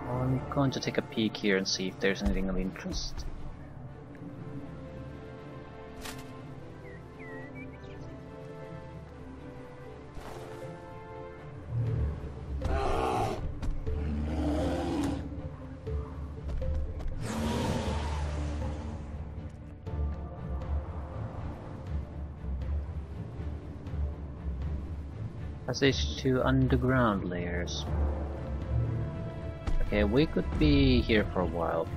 I'm going to take a peek here and see if there's anything of interest. Passage to underground layers. Okay, we could be here for a while.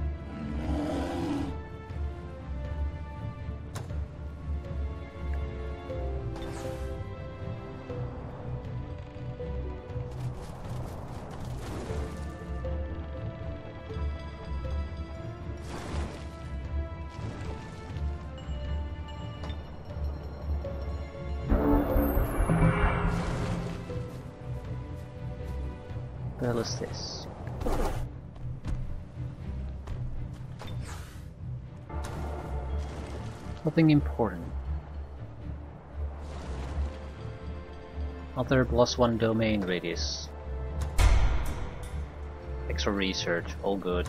What the hell is this? Nothing important. Other +1 domain radius. Extra research, all good.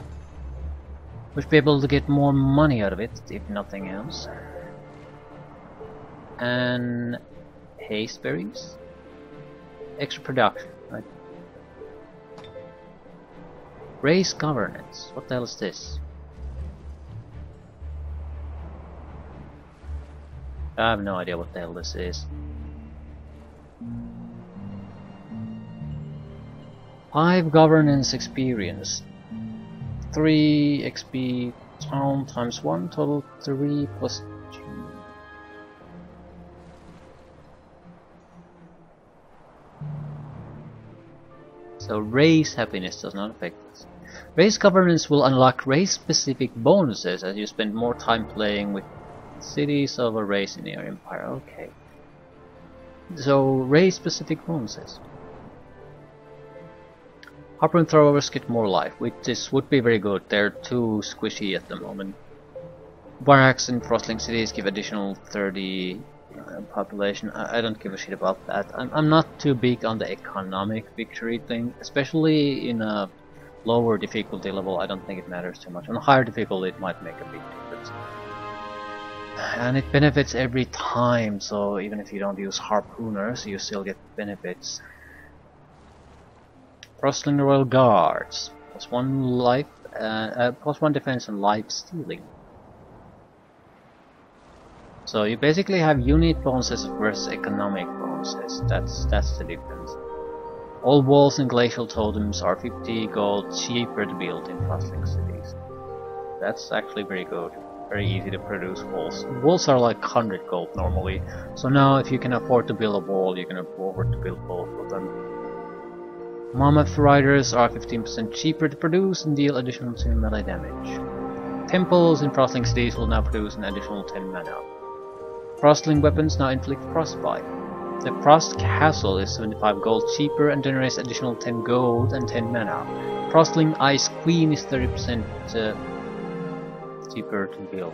We should be able to get more money out of it, if nothing else. And haste berries? Extra production, right? Race governance. What the hell is this? I have no idea what the hell this is. 5 governance experience. 3 XP town times 1, total 3 plus 2. So race happiness does not affect this. Race governance will unlock race specific bonuses as you spend more time playing with cities of a race in your empire. Okay. So race specific bonuses. Harpoon throwers get more life, which this would be very good. They're too squishy at the moment. Barracks in frostling cities give additional 30 population. I don't give a shit about that. I'm not too big on the economic victory thing, especially in a lower difficulty level. I don't think it matters too much. On a higher difficulty it might make a big difference. And it benefits every time, so even if you don't use harpooners, you still get benefits. Frostling the Royal Guards. +1 life, +1 defense and life stealing. So you basically have unit bonuses versus economic bonuses. That's the difference. All walls and glacial totems are 50 gold cheaper to build in frostling cities. That's actually very good. Very easy to produce walls. Walls are like 100 gold normally. So now if you can afford to build a wall, you can afford to build both of them. Mammoth riders are 15% cheaper to produce and deal additional 2 melee damage. Temples in frostling cities will now produce an additional 10 mana. Frostling weapons now inflict frostbite. The Frost Castle is 75 gold cheaper and generates additional 10 gold and 10 mana. Frostling Ice Queen is 30% cheaper to build.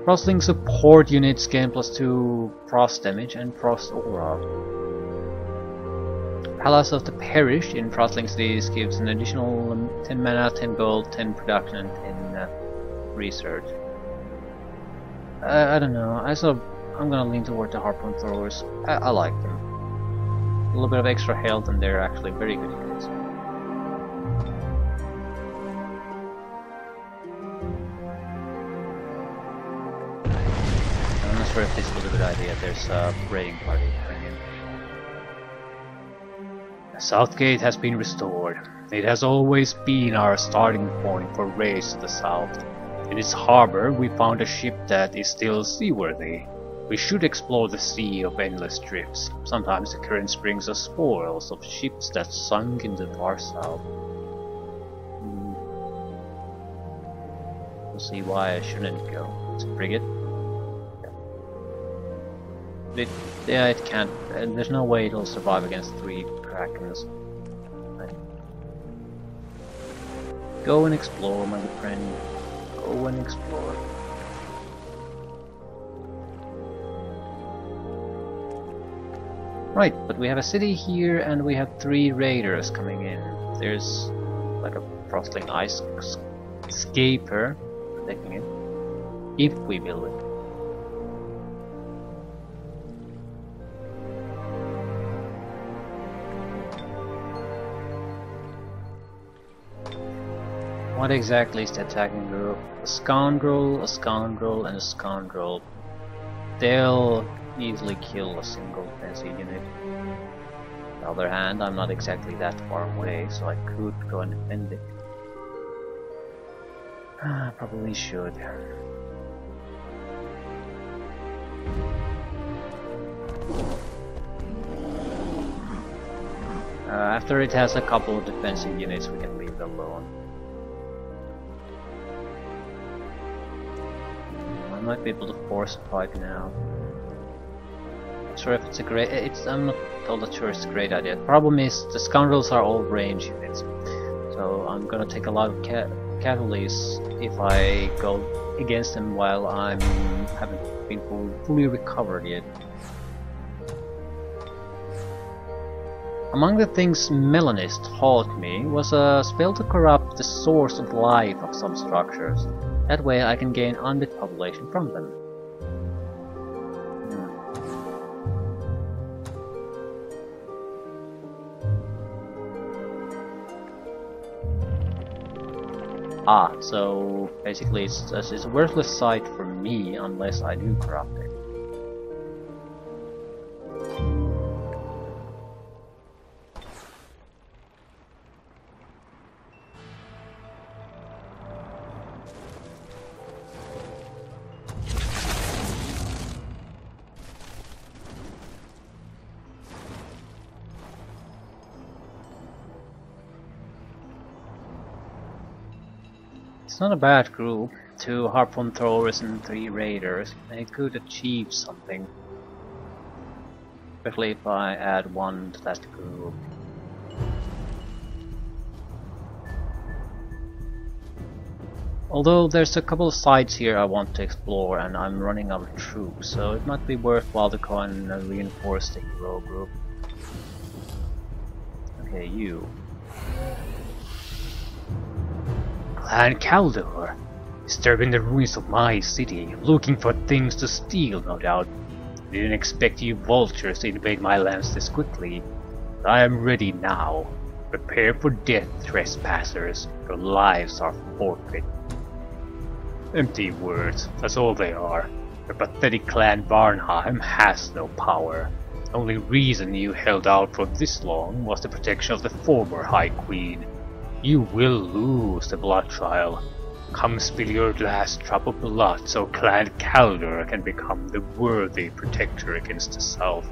Frostling support units gain +2 frost damage and frost aura. Palace of the Perished in frostling cities gives an additional 10 mana, 10 gold, 10 production and 10 research. I don't know. I'm gonna lean toward the harpoon throwers. I like them. A little bit of extra health and they're actually very good units. I'm not sure if this was a good idea. There's a raiding party coming in. The South Gate has been restored. It has always been our starting point for raids to the south. In its harbor, we found a ship that is still seaworthy. We should explore the sea of endless drifts. Sometimes the currents brings us spoils of ships that sunk in the far south. We'll see why I shouldn't go. It's a frigate. Yeah, it can't. There's no way it'll survive against 3 krakens. Right. Go and explore, my good friend. Go and explore. Right, but we have a city here and we have 3 raiders coming in. There's like a frostling ice scaper protecting it. If we build it. What exactly is the attacking group? A scoundrel, and a scoundrel. They'll easily kill a single fancy unit. On the other hand, I'm not exactly that far away, so I could go and defend it. Probably should. After it has a couple of defensive units, we can leave it alone. I might be able to force a fight now. Not sure if it's a great. I'm not all that sure it's a great idea. The problem is the scoundrels are all range units, so I'm gonna take a lot of casualties if I go against them while I haven't been fully recovered yet. Among the things Melanist taught me was a spell to corrupt the source of life of some structures. That way I can gain undead population from them. So basically it's a worthless site for me unless I do corrupt it. It's not a bad group, 2 harpoon throwers and 3 raiders. They could achieve something. Especially if I add 1 to that group. Although there's a couple of sites here I want to explore and I'm running out of troops, so it might be worthwhile to go and reinforce the hero group. Okay, you. Clan Caldor, disturbing the ruins of my city, looking for things to steal, no doubt. Didn't expect you vultures to invade my lands this quickly, but I am ready now. Prepare for death, trespassers. Your lives are forfeit. Empty words, that's all they are. Your pathetic clan Varnheim has no power. The only reason you held out for this long was the protection of the former High Queen. You will lose the blood trial. Come spill your last drop of blood so Clan Caldor can become the worthy protector against the South.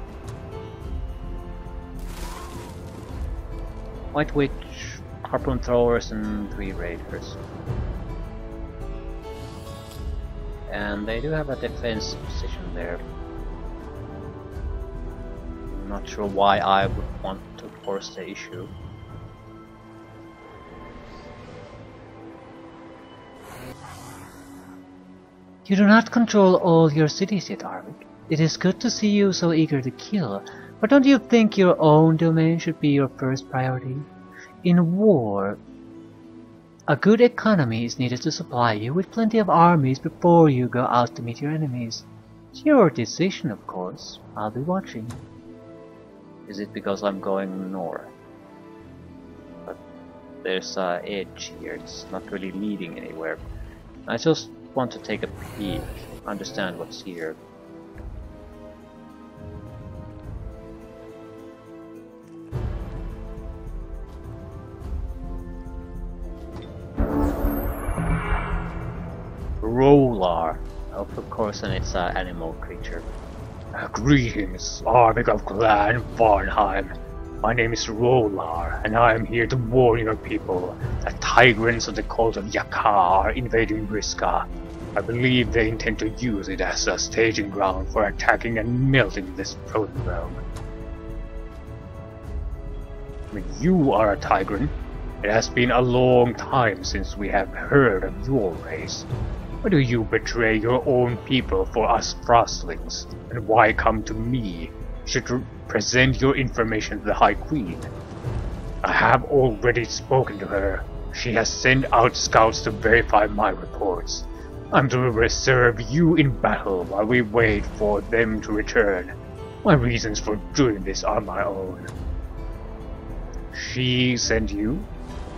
White Witch, harpoon throwers and 3 raiders. And they do have a defense position there. I'm not sure why I would want to force the issue. You do not control all your cities yet, Arvik. It is good to see you so eager to kill, but don't you think your own domain should be your first priority? In war, a good economy is needed to supply you with plenty of armies before you go out to meet your enemies. It's your decision, of course. I'll be watching. Is it because I'm going north? But there's an edge here, it's not really leading anywhere. I just want to take a peek, understand what's here. Rolar. Of course, and it's an animal creature. Greetings, Arvik of Clan Varnheim. My name is Rolar, and I am here to warn your people that Tigrants of the cult of Yaka are invading Briska. I believe they intend to use it as a staging ground for attacking and melting this frozen realm. I mean, you are a Tigrant. It has been a long time since we have heard of your race. Why do you betray your own people for us frostlings? And why come to me? You should present your information to the High Queen. I have already spoken to her. She has sent out scouts to verify my reports. I'm to reserve you in battle while we wait for them to return. My reasons for doing this are my own. She sent you,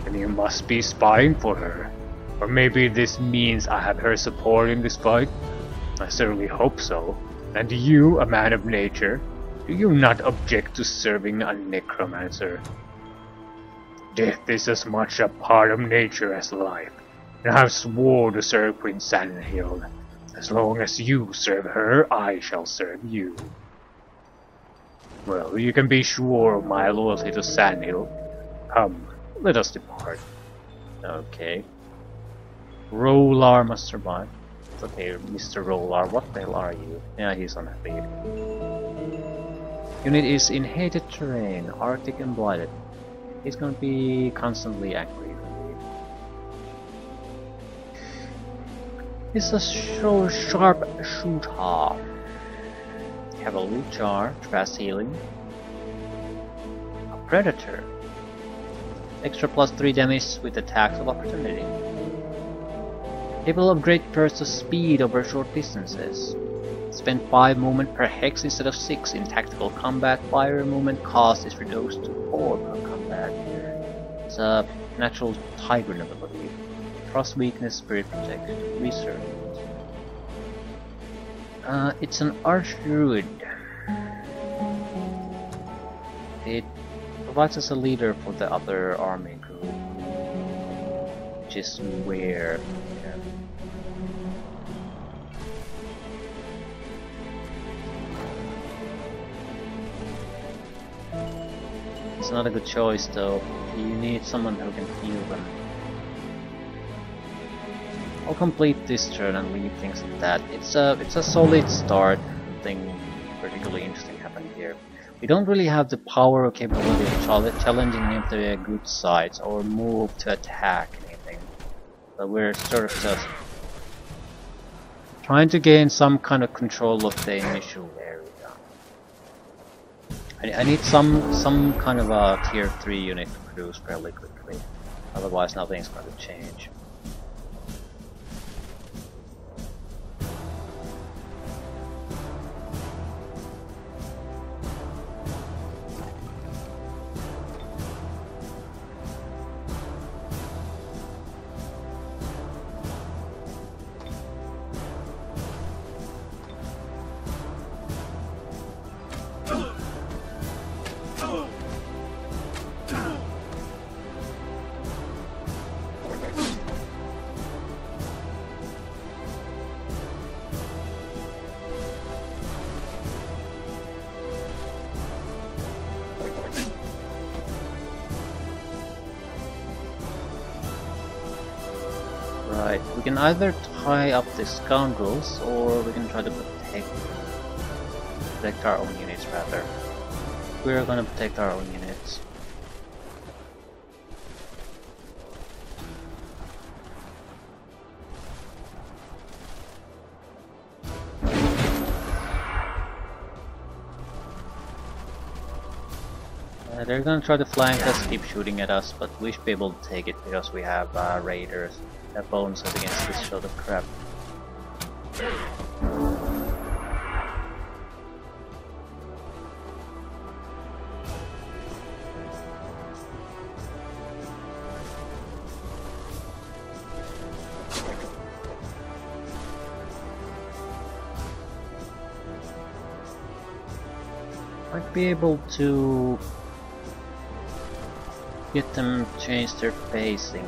and you must be spying for her. Or maybe this means I have her support in this fight? I certainly hope so. And you, a man of nature, do you not object to serving a necromancer? Death is as much a part of nature as life, and I have sworn to serve Queen Sandhild. As long as you serve her, I shall serve you. Well, you can be sure of my loyalty to Sandhild. Come, let us depart. Okay. Rolar must survive. Okay, Mr. Rolar, what the hell are you? Yeah, he's unhappy. Unit is in hated terrain, Arctic and blighted. He's gonna be constantly angry with me. He's a sharp shooter. Cavalry charge, fast healing. A predator. Extra +3 damage with attacks of opportunity. Capable of great bursts of speed over short distances. Spend 5 movement per hex instead of 6 in tactical combat. Fire movement cost is reduced to 4 per combat. It's a natural Tigrant ability. Frost weakness, spirit protection, research. It's an arch druid. It provides us a leader for the other army group, which is where. It's not a good choice though. You need someone who can heal them. I'll complete this turn and leave things at that. It's a solid start. Nothing particularly interesting happened here. We don't really have the power or capability of challenging into good sides or move to attack anything. But we're sort of just trying to gain some kind of control of the initial area. I need some kind of a tier 3 unit to produce fairly quickly, otherwise nothing's going to change. Right, we can either tie up the scoundrels or we can try to protect our own units rather. We're gonna protect our own units. They're gonna try to flank us, keep shooting at us, but we should be able to take it because we have raiders. Their bones up against this sort of crap. Might be able to get them to change their pacing.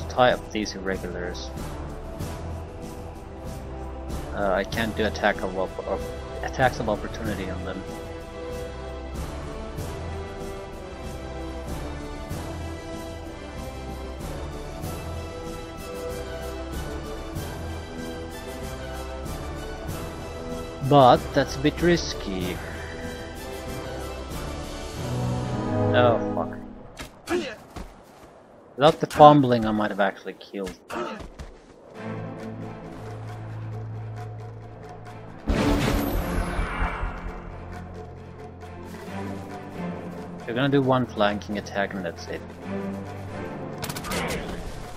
Tie up these irregulars. I can't do attacks of opportunity on them. But that's a bit risky. Oh fuck. Without the fumbling I might have actually killed them. We're gonna do one flanking attack and that's it.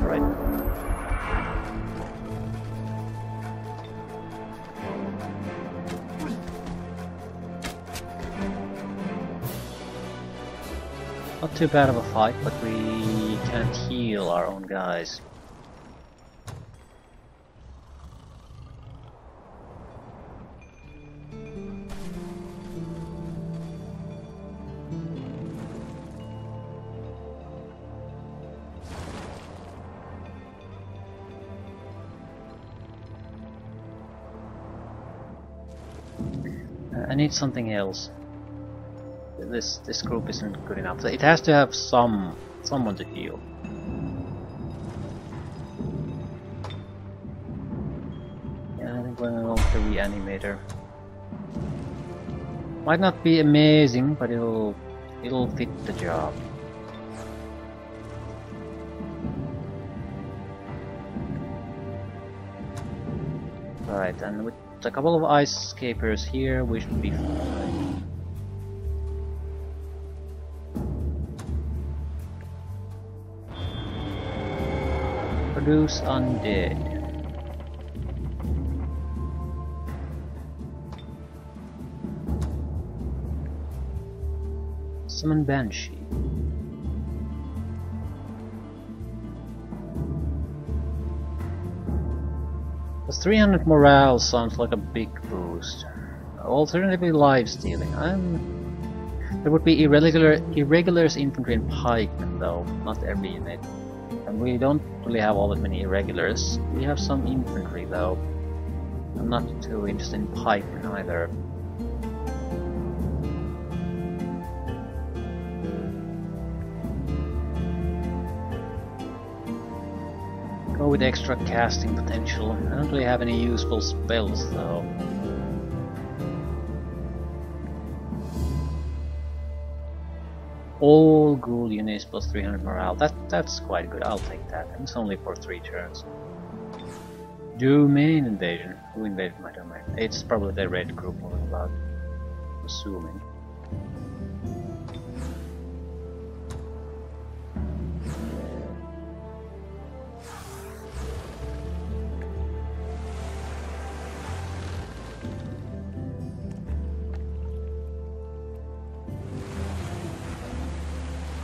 Right. Not too bad of a fight, but we can't heal our own guys. I need something else. This group isn't good enough. It has to have someone to heal. Yeah, I think we're gonna go with the reanimator. Might not be amazing, but it'll fit the job. Right, and with a couple of ice escapers here, we should be fine. Produce undead. Summon Banshee. Plus 300 morale sounds like a big boost. Alternatively life stealing. There would be irregulars, infantry and pikemen though, not every unit. And we don't really have all that many irregulars. We have some infantry though. I'm not too interested in piping either. Go with extra casting potential. I don't really have any useful spells though. All ghoul units plus 300 morale. That's quite good. I'll take that. And it's only for 3 turns. Domain invasion. Who invaded my domain? It's probably the red group moving about. Assuming.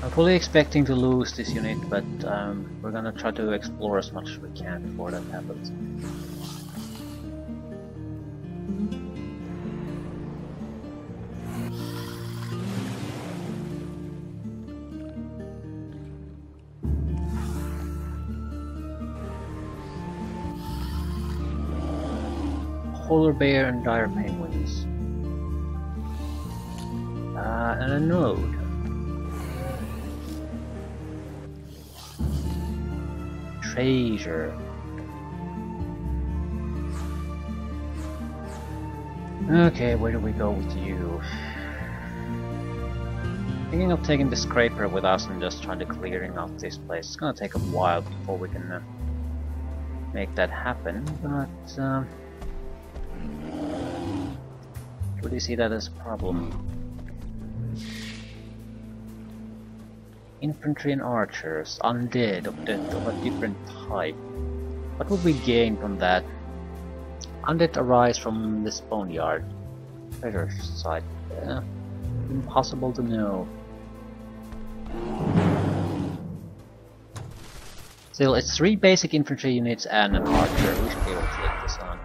I'm fully expecting to lose this unit, but we're gonna try to explore as much as we can before that happens. Polar bear and dire penguins. And a node. Treasure. Okay, where do we go with you? Thinking of taking the scraper with us and just trying to clearing out this place. It's gonna take a while before we can make that happen, but would you see that as a problem? Infantry and archers, undead of a different type. What would we gain from that? Undead arise from this boneyard. Treasure site. Impossible to know. Still, it's 3 basic infantry units and an archer. We should be able to take this on.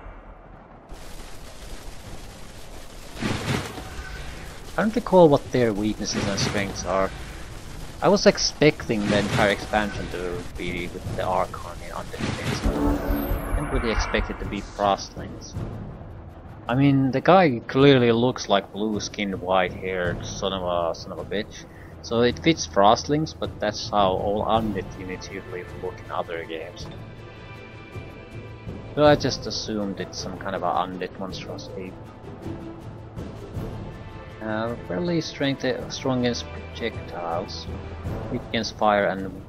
I don't recall what their weaknesses and strengths are. I was expecting the entire expansion to be with the Archon in Undead Things. I didn't really expect it to be frostlings. I mean, the guy clearly looks like blue-skinned, white-haired son of a bitch. So it fits frostlings, but that's how all undead units usually look in other games. So I just assumed it's some kind of a undead monstrosity. Fairly strong against projectiles, weak against fire and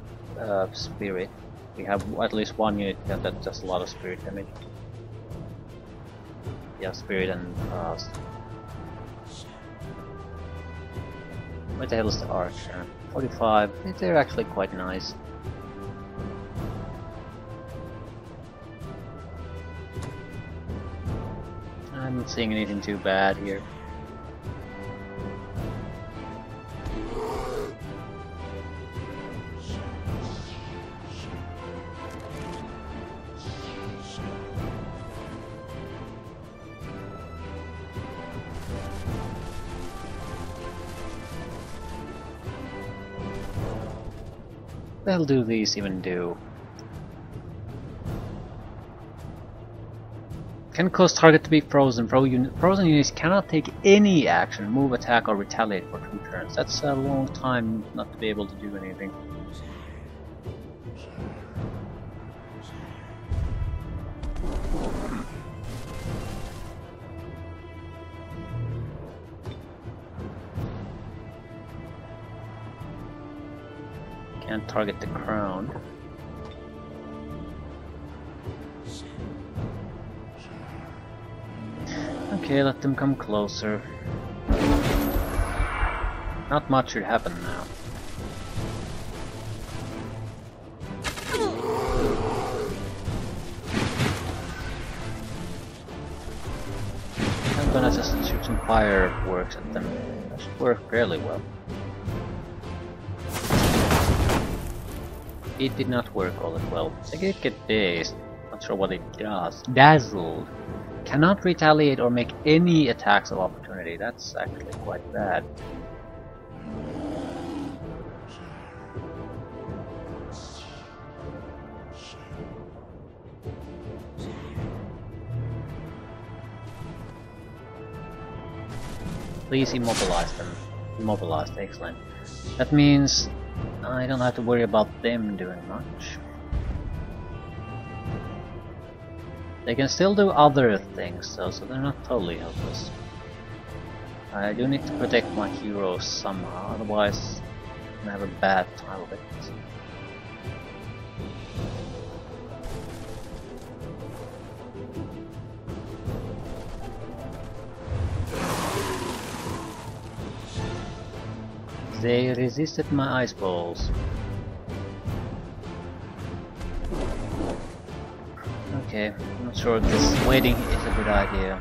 spirit. We have at least 1 unit that does a lot of spirit damage. Yeah, spirit and frost. Where the hell is the archer? 45. They're actually quite nice. I'm not seeing anything too bad here. What the hell do these even do? Can cause target to be frozen. Frozen units cannot take any action, move, attack, or retaliate for 2 turns. That's a long time not to be able to do anything. Can't target the crown. Okay, let them come closer. Not much should happen now. I'm gonna just shoot some fireworks at them. That should work fairly well. It did not work all that well. I did get dazed. Not sure what it does. Dazzled. Cannot retaliate or make any attacks of opportunity. That's actually quite bad. Please immobilize them. Immobilized, excellent. That means I don't have to worry about them doing much. They can still do other things though, so they're not totally helpless. I do need to protect my heroes somehow, otherwise I'm gonna have a bad time of it. They resisted my ice balls. Okay, I'm not sure if this waiting is a good idea.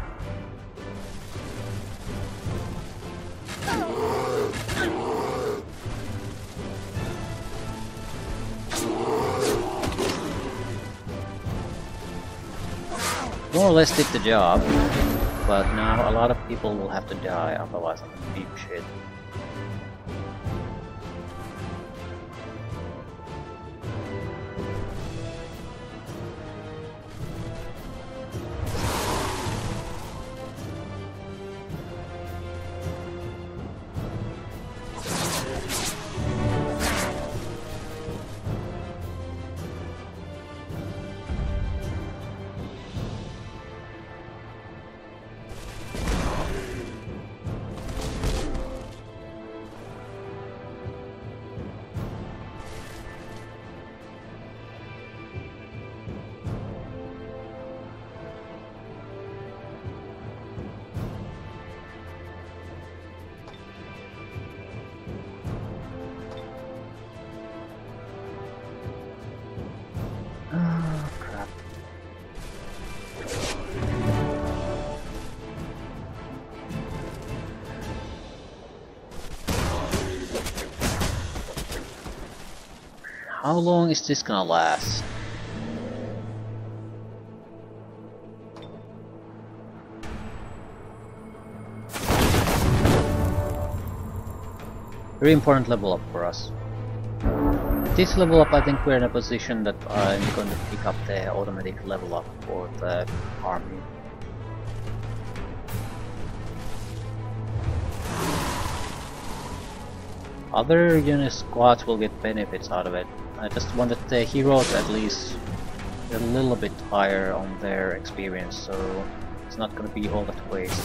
More or less did the job, but now a lot of people will have to die, otherwise I'm in deep shit. Oh crap. How long is this gonna last? Very important level up for us. This level up, I think we're in a position that I'm going to pick up the automatic level up for the army. Other unit squads will get benefits out of it. I just wanted the heroes at least a little bit higher on their experience, so it's not going to be all that waste.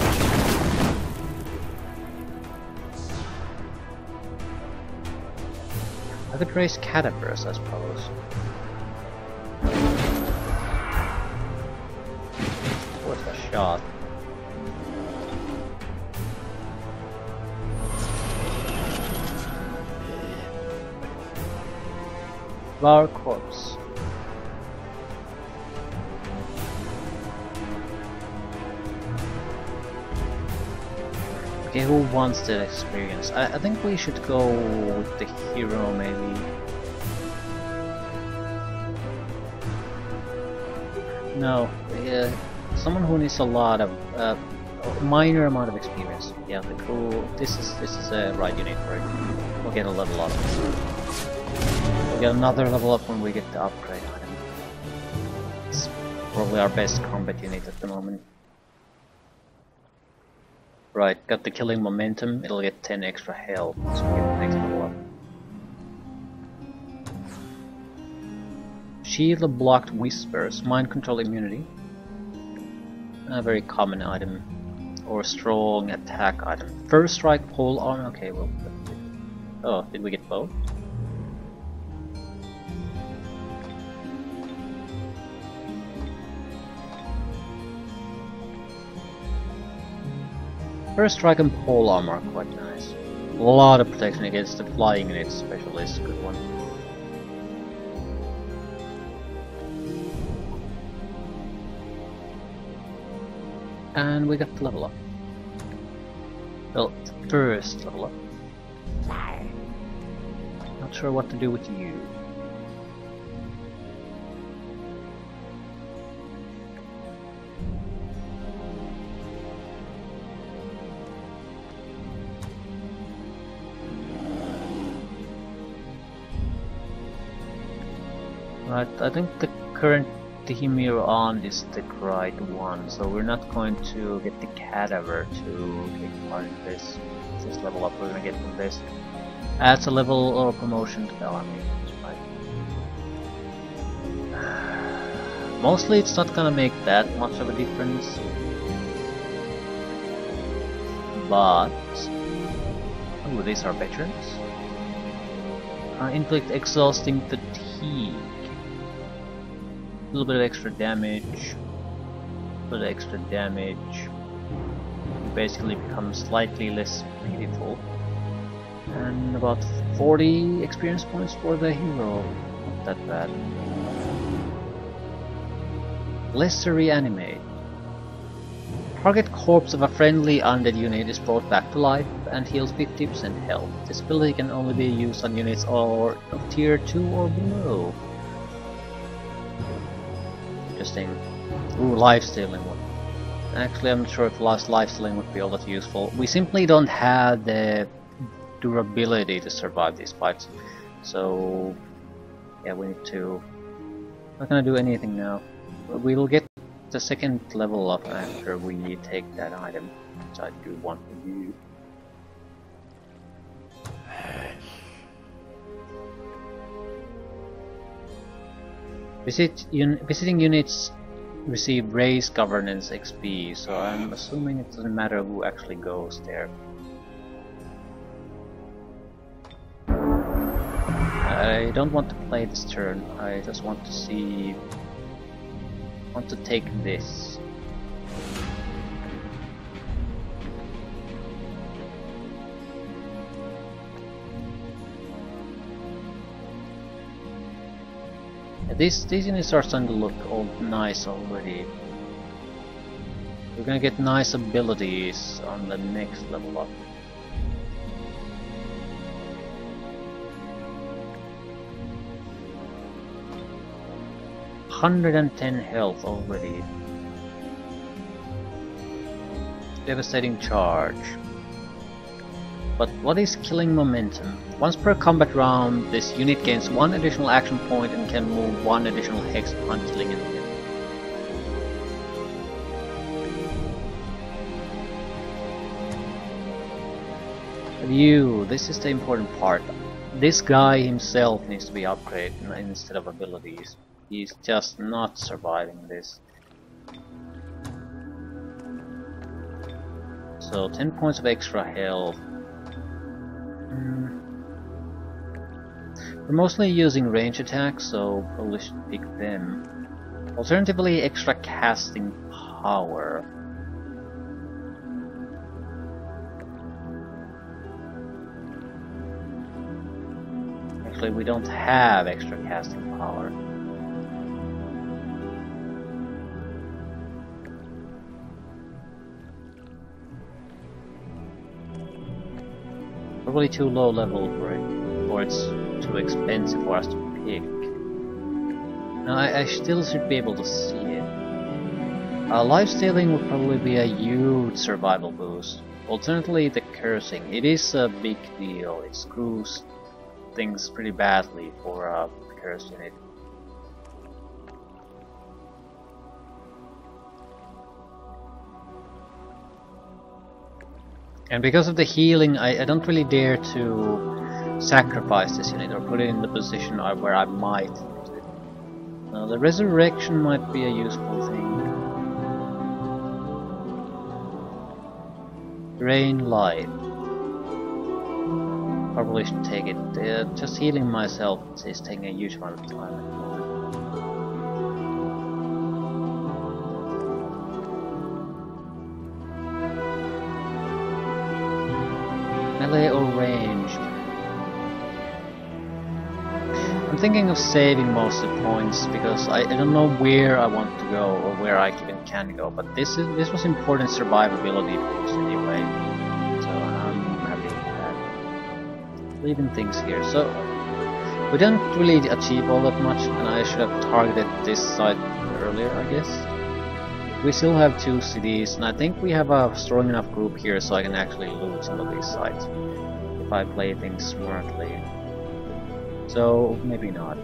I could raise cadavers, I suppose. Worth a shot. Flower corpse. Okay, who wants that experience? I think we should go with the hero, maybe. No, someone who needs a lot of a minor amount of experience. Yeah, the cool. This is the right unit for it. We'll get a level up. We'll get another level up when we get the upgrade item. It's probably our best combat unit at the moment. Right, got the killing momentum, it'll get 10 extra health, so we get the next level up. Shield blocked whispers, mind control immunity. A very common item. Or strong attack item. First strike, pole armor, okay, well. Oh, did we get both? First strike and pole armor, quite nice. A lot of protection against the flying units, especially is a good one. And we got the level up. Well, first level up. Not sure what to do with you. Right, I think the current the Hymir on is the right one, so we're not going to get the cadaver to take part in this. This level up we're gonna get from this. Adds a level or promotion to the army. Mostly it's not gonna make that much of a difference. But oh, these are veterans. Inflict exhausting fatigue. A little bit of extra damage. A little extra damage. You basically become slightly less pitiful. And about 40 experience points for the hero. Not that bad. Lesser reanimate. Target corpse of a friendly undead unit is brought back to life and heals 50% health. This ability can only be used on units of tier 2 or below. Interesting. Ooh, life-stealing one. Actually, I'm not sure if life-stealing would be all that useful. We simply don't have the durability to survive these fights. So, yeah, we need to... Not gonna do anything now. We will get the second level up after we take that item, which I do want to do. Visiting units receive race governance XP, so I'm assuming it doesn't matter who actually goes there. I don't want to play this turn, I just want to see... want to take this. Yeah, these units are starting to look all nice already. We're gonna get nice abilities on the next level up. $110 health already. Devastating charge. But what is killing momentum? Once per combat round, this unit gains 1 additional action point and can move 1 additional hex upon killing an enemy. View, this is the important part. This guy himself needs to be upgraded instead of abilities. He's just not surviving this. So 10 points of extra health. We're mostly using range attacks, so probably should pick them. Alternatively, extra casting power. Actually, we don't have extra casting power. Probably too low level for it, or it's too expensive for us to pick. Now I still should be able to see it. Life-stealing would probably be a huge survival boost. Alternatively, the cursing. It is a big deal. It screws things pretty badly for a cursed unit. And because of the healing, I don't really dare to sacrifice this unit or put it in the position where I might use it. Now, the resurrection might be a useful thing. Drain life. Probably should take it. Just healing myself is taking a huge amount of time at the moment. Melee or ranged? I'm thinking of saving most of the points because I don't know where I want to go or where I even can go, but this was important survivability boost anyway, so I'm happy with that. Leaving things here, so we didn't really achieve all that much, and I should have targeted this side earlier, I guess. We still have 2 cities, and I think we have a strong enough group here so I can actually loot some of these sites if I play things smartly. So maybe not.